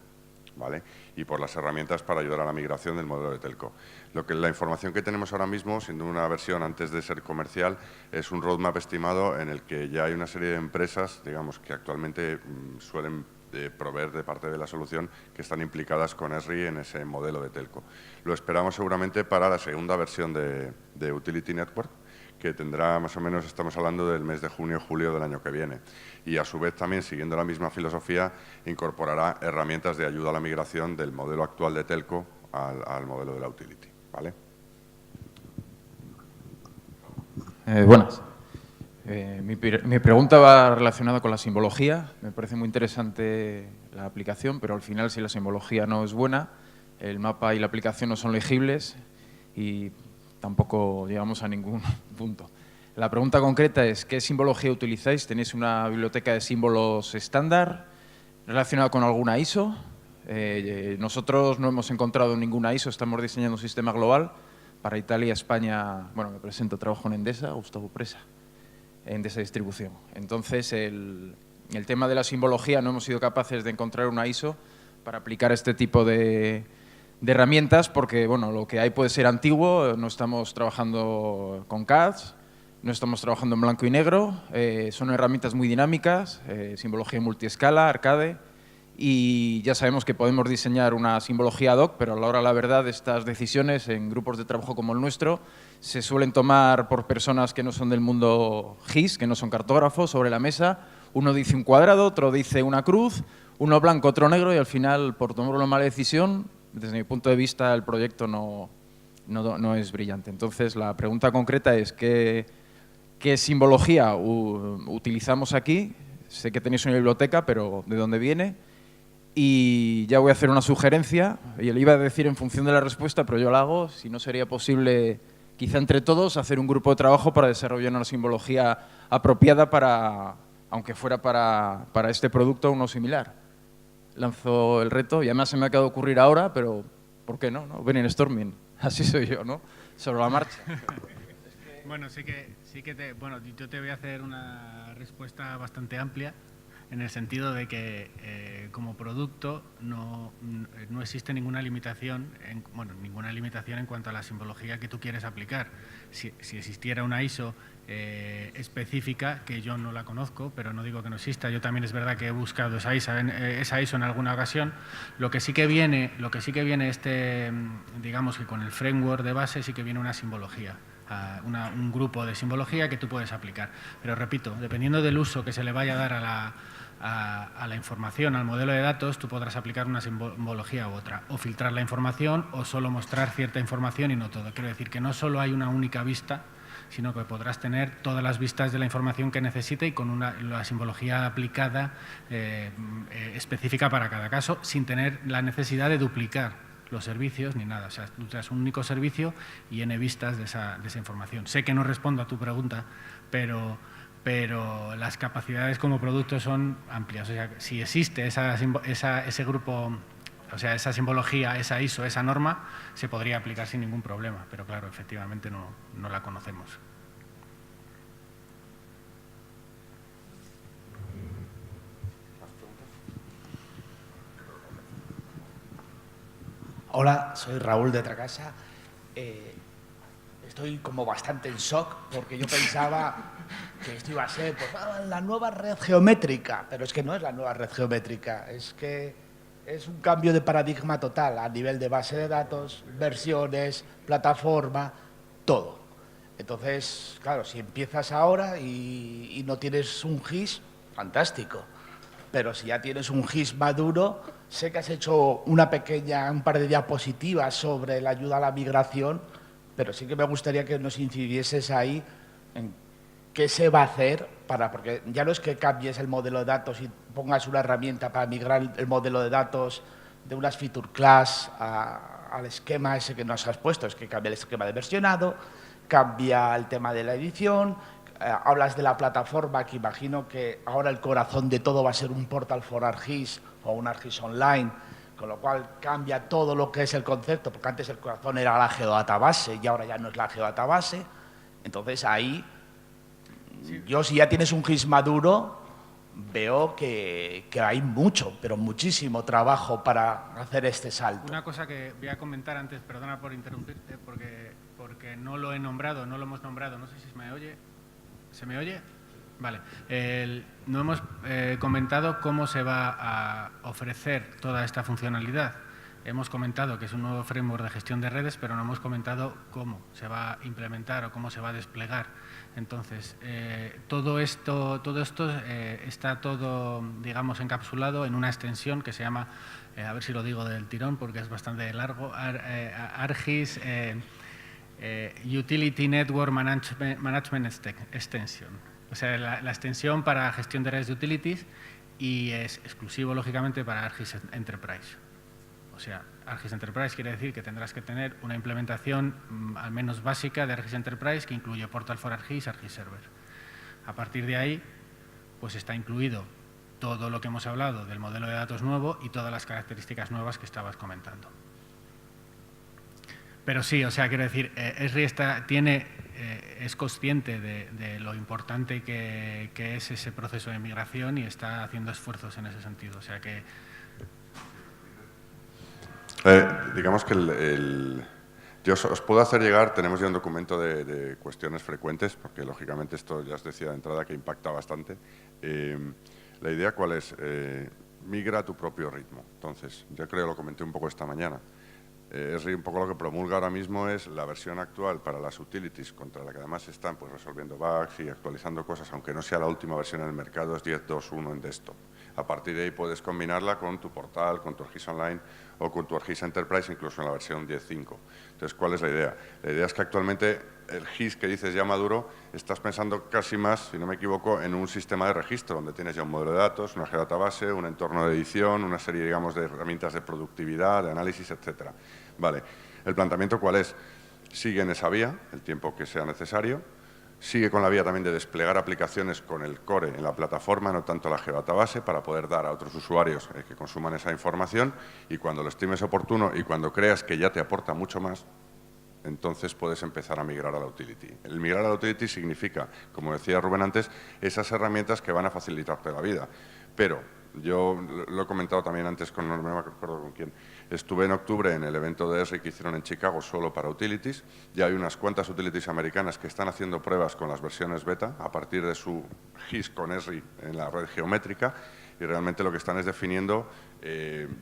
¿vale? Y por las herramientas para ayudar a la migración del modelo de telco. La información que tenemos ahora mismo, siendo una versión antes de ser comercial, es un roadmap estimado en el que ya hay una serie de empresas, digamos, que actualmente suelen proveer de parte de la solución, que están implicadas con Esri en ese modelo de telco. Lo esperamos seguramente para la segunda versión de Utility Network, que tendrá más o menos, estamos hablando del mes de junio o julio del año que viene. Y a su vez también, siguiendo la misma filosofía, incorporará herramientas de ayuda a la migración del modelo actual de telco al modelo de la Utility, ¿vale? Buenas. Mi pregunta va relacionada con la simbología. Me parece muy interesante la aplicación, pero al final, si la simbología no es buena, el mapa y la aplicación no son legibles y tampoco llegamos a ningún punto. La pregunta concreta es, ¿qué simbología utilizáis? ¿Tenéis una biblioteca de símbolos estándar relacionada con alguna ISO? Nosotros no hemos encontrado ninguna ISO, estamos diseñando un sistema global para Italia, España. Bueno, me presento, trabajo en Endesa, Gustavo Presa, Endesa Distribución. Entonces, el tema de la simbología no hemos sido capaces de encontrar una ISO para aplicar este tipo de herramientas, porque bueno, lo que hay puede ser antiguo, no estamos trabajando con CADs, no estamos trabajando en blanco y negro, son herramientas muy dinámicas, simbología multiescala, arcade, y ya sabemos que podemos diseñar una simbología ad hoc, pero a la hora de la verdad estas decisiones en grupos de trabajo como el nuestro se suelen tomar por personas que no son del mundo GIS, que no son cartógrafos, sobre la mesa. Uno dice un cuadrado, otro dice una cruz, uno blanco, otro negro, y al final, por tomar una mala decisión, desde mi punto de vista, el proyecto no es brillante. Entonces, la pregunta concreta es ¿qué simbología utilizamos aquí? Sé que tenéis una biblioteca, pero ¿de dónde viene? Y ya voy a hacer una sugerencia, y le iba a decir en función de la respuesta, pero yo la hago, si no sería posible, quizá entre todos, hacer un grupo de trabajo para desarrollar una simbología apropiada para, aunque fuera para este producto o uno similar. Lanzo el reto y además se me acaba de ocurrir ahora, pero ¿por qué no? Brainstorming, así soy yo, ¿no? Sobre la marcha. Bueno, bueno, yo te voy a hacer una respuesta bastante amplia en el sentido de que como producto no existe ninguna limitación, ninguna limitación en cuanto a la simbología que tú quieres aplicar. Si existiera una ISO específica, que yo no la conozco, pero no digo que no exista, yo también es verdad que he buscado esa ISO en alguna ocasión. Lo que sí que viene digamos que con el framework de base sí que viene una simbología. Un grupo de simbología que tú puedes aplicar. Pero repito, dependiendo del uso que se le vaya a dar a la información, al modelo de datos, tú podrás aplicar una simbología u otra, o filtrar la información o solo mostrar cierta información y no todo. Quiero decir que no solo hay una única vista, sino que podrás tener todas las vistas de la información que necesite y con la simbología aplicada específica para cada caso, sin tener la necesidad de duplicar los servicios ni nada. O sea, tú traes un único servicio y n vistas de esa información. Sé que no respondo a tu pregunta, pero las capacidades como producto son amplias. O sea, si existe ese grupo, o sea, esa simbología, esa ISO, esa norma, se podría aplicar sin ningún problema. Pero claro, efectivamente no la conocemos. Hola, soy Raúl de Tracasa. Estoy como bastante en shock porque yo pensaba que esto iba a ser la nueva red geométrica, pero es que no es la nueva red geométrica, es que es un cambio de paradigma total a nivel de base de datos, versiones, plataforma, todo. Entonces, claro, si empiezas ahora y no tienes un GIS, fantástico. Pero si ya tienes un GIS maduro, sé que has hecho un par de diapositivas sobre la ayuda a la migración, pero sí que me gustaría que nos incidieses ahí en qué se va a hacer porque ya no es que cambies el modelo de datos y pongas una herramienta para migrar el modelo de datos de unas feature class al esquema ese que nos has puesto, es que cambia el esquema de versionado, cambia el tema de la edición. Hablas de la plataforma, que imagino que ahora el corazón de todo va a ser un portal for ArcGIS o un ArcGIS online, con lo cual cambia todo lo que es el concepto, porque antes el corazón era la geodatabase y ahora ya no es la geodatabase. Entonces ahí, yo si ya tienes un GIS maduro, veo que hay mucho, pero muchísimo trabajo para hacer este salto. Una cosa que voy a comentar antes, perdona por interrumpirte, porque no lo he nombrado, no lo hemos nombrado, no sé si se me oye. ¿Se me oye? Vale. No hemos comentado cómo se va a ofrecer toda esta funcionalidad. Hemos comentado que es un nuevo framework de gestión de redes, pero no hemos comentado cómo se va a implementar o cómo se va a desplegar. Entonces, todo esto está todo, digamos, encapsulado en una extensión que se llama, a ver si lo digo del tirón porque es bastante largo, ArcGIS Utility Network Management Extension. O sea, la extensión para gestión de redes de utilities, y es exclusivo, lógicamente, para ArcGIS Enterprise. O sea, ArcGIS Enterprise quiere decir que tendrás que tener una implementación al menos básica de ArcGIS Enterprise que incluye Portal for ArcGIS, ArcGIS Server. A partir de ahí, pues está incluido todo lo que hemos hablado del modelo de datos nuevo y todas las características nuevas que estabas comentando. Pero sí, o sea, quiero decir, Esri es consciente de lo importante que es ese proceso de migración y está haciendo esfuerzos en ese sentido. O sea que... digamos que yo os puedo hacer llegar, tenemos ya un documento de cuestiones frecuentes, porque lógicamente esto ya os decía de entrada que impacta bastante. La idea cuál es, migra a tu propio ritmo. Entonces, yo creo que lo comenté un poco esta mañana. Esri un poco lo que promulga ahora mismo es la versión actual para las utilities, contra la que además están pues, resolviendo bugs y actualizando cosas, aunque no sea la última versión en el mercado, es 10.2.1 en desktop. A partir de ahí puedes combinarla con tu portal, con tu ArcGIS Online o con tu ArcGIS Enterprise, incluso en la versión 10.5. Entonces, ¿cuál es la idea? La idea es que actualmente el GIS que dices ya maduro, estás pensando casi más, si no me equivoco, en un sistema de registro donde tienes ya un modelo de datos, una geodatabase, un entorno de edición, una serie, digamos, de herramientas de productividad, de análisis, etcétera. Vale, ¿el planteamiento cuál es? Sigue en esa vía, el tiempo que sea necesario, sigue con la vía también de desplegar aplicaciones con el core en la plataforma, no tanto la geodatabase, para poder dar a otros usuarios que consuman esa información, y cuando lo estimes oportuno y cuando creas que ya te aporta mucho más, entonces puedes empezar a migrar a la utility. El migrar a la utility significa, como decía Rubén antes, esas herramientas que van a facilitarte la vida. Pero yo lo he comentado también antes con, no me acuerdo con quién, estuve en octubre en el evento de Esri que hicieron en Chicago solo para utilities. Ya hay unas cuantas utilities americanas que están haciendo pruebas con las versiones beta a partir de su GIS con Esri en la red geométrica, y realmente lo que están es definiendo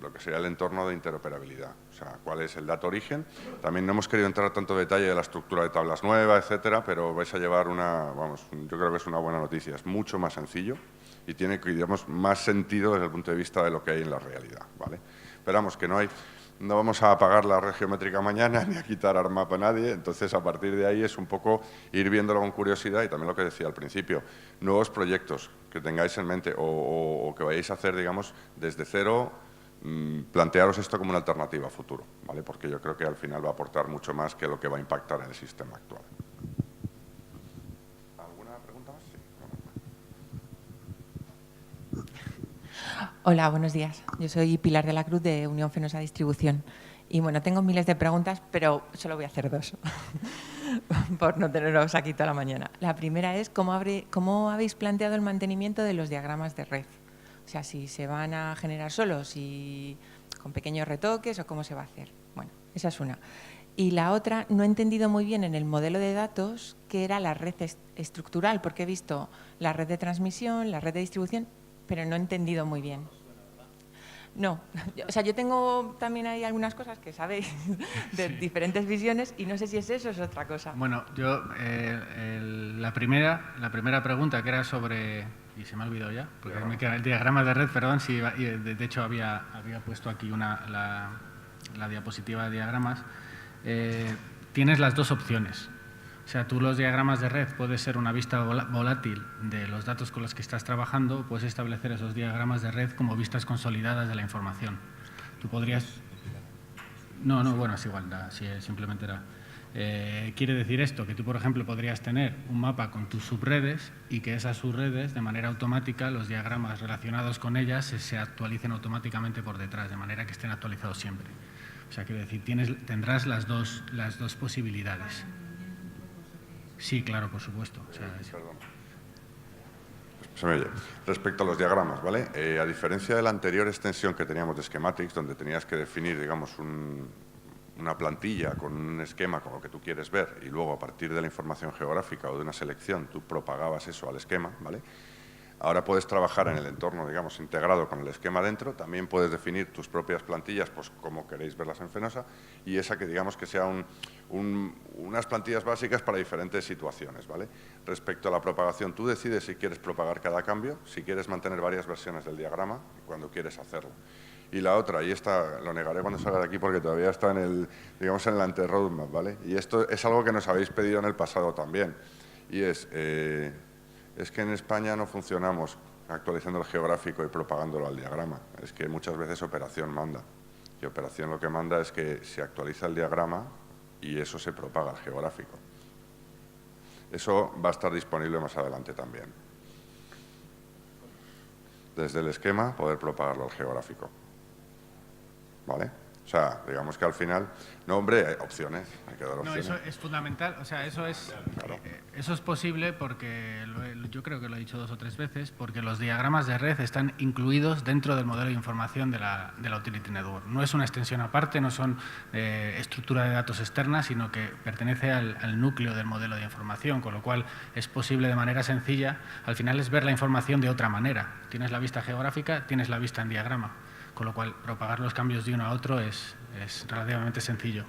lo que sería el entorno de interoperabilidad, o sea, cuál es el dato origen. También no hemos querido entrar tanto detalle de la estructura de tablas nueva, etcétera, pero vais a llevar yo creo que es una buena noticia, es mucho más sencillo y tiene, digamos, más sentido desde el punto de vista de lo que hay en la realidad, ¿vale? Esperamos que no vamos a apagar la red geométrica mañana ni a quitar ArcMap a nadie, entonces a partir de ahí es un poco ir viéndolo con curiosidad y también lo que decía al principio, nuevos proyectos que tengáis en mente o que vayáis a hacer, digamos, desde cero, plantearos esto como una alternativa a futuro, ¿vale? Porque yo creo que al final va a aportar mucho más que lo que va a impactar en el sistema actual. ¿Alguna pregunta más? Sí. Hola, buenos días. Yo soy Pilar de la Cruz de Unión Fenosa Distribución. Y bueno, tengo miles de preguntas, pero solo voy a hacer dos, por no teneros aquí toda la mañana. La primera es, ¿cómo habéis planteado el mantenimiento de los diagramas de red? O sea, si se van a generar solos y con pequeños retoques o cómo se va a hacer. Bueno, esa es una. Y la otra, no he entendido muy bien en el modelo de datos qué era la red estructural, porque he visto la red de transmisión, la red de distribución, pero no he entendido muy bien. No, o sea, yo tengo también ahí algunas cosas que sabéis de diferentes visiones y no sé si es eso o es otra cosa. Bueno, yo la primera pregunta que era sobre, y se me ha olvidado ya, porque me queda el diagrama de red, perdón, sí, de hecho había puesto aquí la diapositiva de diagramas. Tienes las dos opciones. O sea, tú los diagramas de red puedes ser una vista volátil de los datos con los que estás trabajando, puedes establecer esos diagramas de red como vistas consolidadas de la información. Tú podrías... No, bueno, es igual, simplemente era... quiere decir esto, que tú, por ejemplo, podrías tener un mapa con tus subredes y que esas subredes, de manera automática, los diagramas relacionados con ellas se actualicen automáticamente por detrás, de manera que estén actualizados siempre. O sea, quiere decir, tendrás las dos posibilidades. Sí, claro, por supuesto. O sea, Perdón. Se me oye. Respecto a los diagramas, ¿vale? A diferencia de la anterior extensión que teníamos de Schematics, donde tenías que definir, digamos, una plantilla con un esquema con lo que tú quieres ver y luego a partir de la información geográfica o de una selección tú propagabas eso al esquema, ¿vale? Ahora puedes trabajar en el entorno, digamos, integrado con el esquema dentro. También puedes definir tus propias plantillas, pues como queréis verlas en Fenosa, y esa que digamos que sea unas plantillas básicas para diferentes situaciones, ¿vale? Respecto a la propagación, tú decides si quieres propagar cada cambio, si quieres mantener varias versiones del diagrama, cuando quieres hacerlo. Y la otra, y esta lo negaré cuando salga de aquí porque todavía está en el ante-roadmap, ¿vale? Y esto es algo que nos habéis pedido en el pasado también, y es que en España no funcionamos actualizando el geográfico y propagándolo al diagrama. Es que muchas veces operación manda. Y operación lo que manda es que se actualiza el diagrama y eso se propaga al geográfico. Eso va a estar disponible más adelante también. Desde el esquema poder propagarlo al geográfico. ¿Vale? O sea, digamos que al final, no, hombre, hay opciones, hay que dar No, opciones. eso es fundamental, o sea, eso es posible porque, yo creo que lo he dicho 2 o 3 veces, porque los diagramas de red están incluidos dentro del modelo de información de la Utility Network. No es una extensión aparte, no son estructura de datos externa, sino que pertenece al núcleo del modelo de información, con lo cual es posible de manera sencilla, al final es ver la información de otra manera. Tienes la vista geográfica, tienes la vista en diagrama, con lo cual propagar los cambios de uno a otro es relativamente sencillo.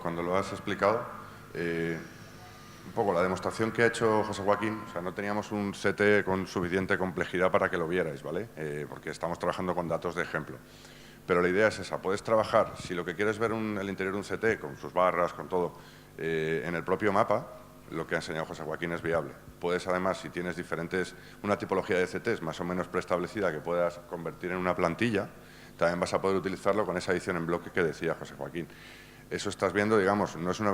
Cuando lo has explicado, un poco la demostración que ha hecho José Joaquín, o sea, no teníamos un CT con suficiente complejidad para que lo vierais, ¿vale? Porque estamos trabajando con datos de ejemplo. Pero la idea es esa, puedes trabajar, si lo que quieres ver el interior de un CT, con sus barras, con todo, en el propio mapa, lo que ha enseñado José Joaquín es viable. Puedes, además, si tienes una tipología de CTs más o menos preestablecida que puedas convertir en una plantilla, también vas a poder utilizarlo con esa edición en bloque que decía José Joaquín. Eso estás viendo, digamos, no es una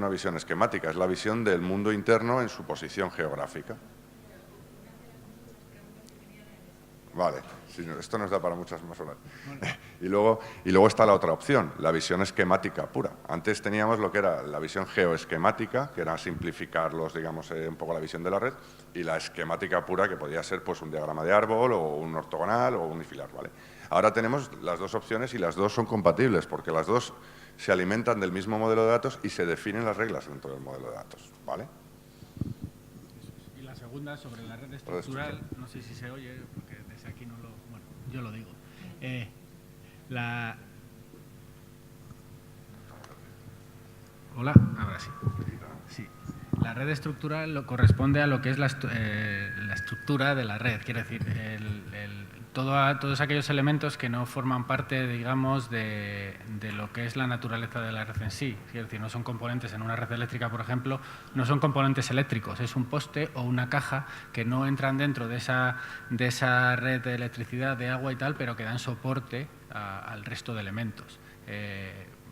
visión esquemática, es la visión del mundo interno en su posición geográfica. Vale, esto nos da para muchas más horas. Y luego está la otra opción, la visión esquemática pura. Antes teníamos lo que era la visión geoesquemática, que era simplificarlos, digamos, un poco la visión de la red, y la esquemática pura, que podía ser pues un diagrama de árbol o un ortogonal o unifilar, ¿vale? Ahora tenemos las dos opciones y las dos son compatibles, porque las dos se alimentan del mismo modelo de datos y se definen las reglas dentro del modelo de datos, ¿vale? Y la segunda, sobre la red estructural, no sé si se oye, porque desde aquí no lo... Bueno, yo lo digo. Hola, ahora sí. Sí. La red estructural corresponde a lo que es la estructura de la red, quiere decir, todos aquellos elementos que no forman parte, digamos, de lo que es la naturaleza de la red en sí. Es decir, no son componentes en una red eléctrica, por ejemplo, no son componentes eléctricos, es un poste o una caja que no entran dentro de esa red de electricidad, de agua y tal, pero que dan soporte al resto de elementos.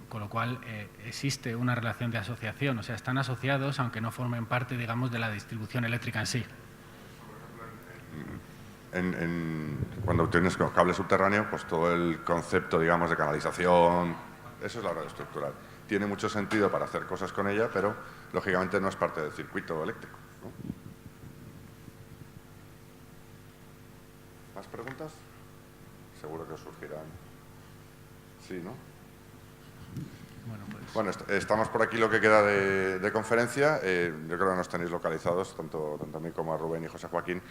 Con lo cual existe una relación de asociación, o sea, están asociados aunque no formen parte, digamos, de la distribución eléctrica en sí. Cuando tienes cable subterráneo, pues todo el concepto, digamos, de canalización, eso es la red estructural. Tiene mucho sentido para hacer cosas con ella, pero lógicamente no es parte del circuito eléctrico, ¿no? ¿Más preguntas? Seguro que os surgirán. Sí, ¿no? Bueno, estamos por aquí lo que queda de conferencia. Yo creo que nos tenéis localizados, tanto a mí como a Rubén y José Joaquín,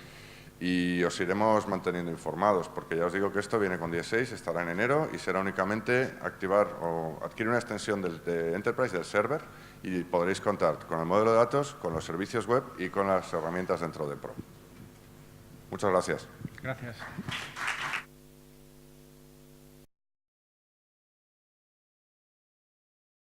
y os iremos manteniendo informados, porque ya os digo que esto viene con 16, estará en enero y será únicamente activar o adquirir una extensión de Enterprise del server y podréis contar con el modelo de datos, con los servicios web y con las herramientas dentro de Pro. Muchas gracias. Gracias.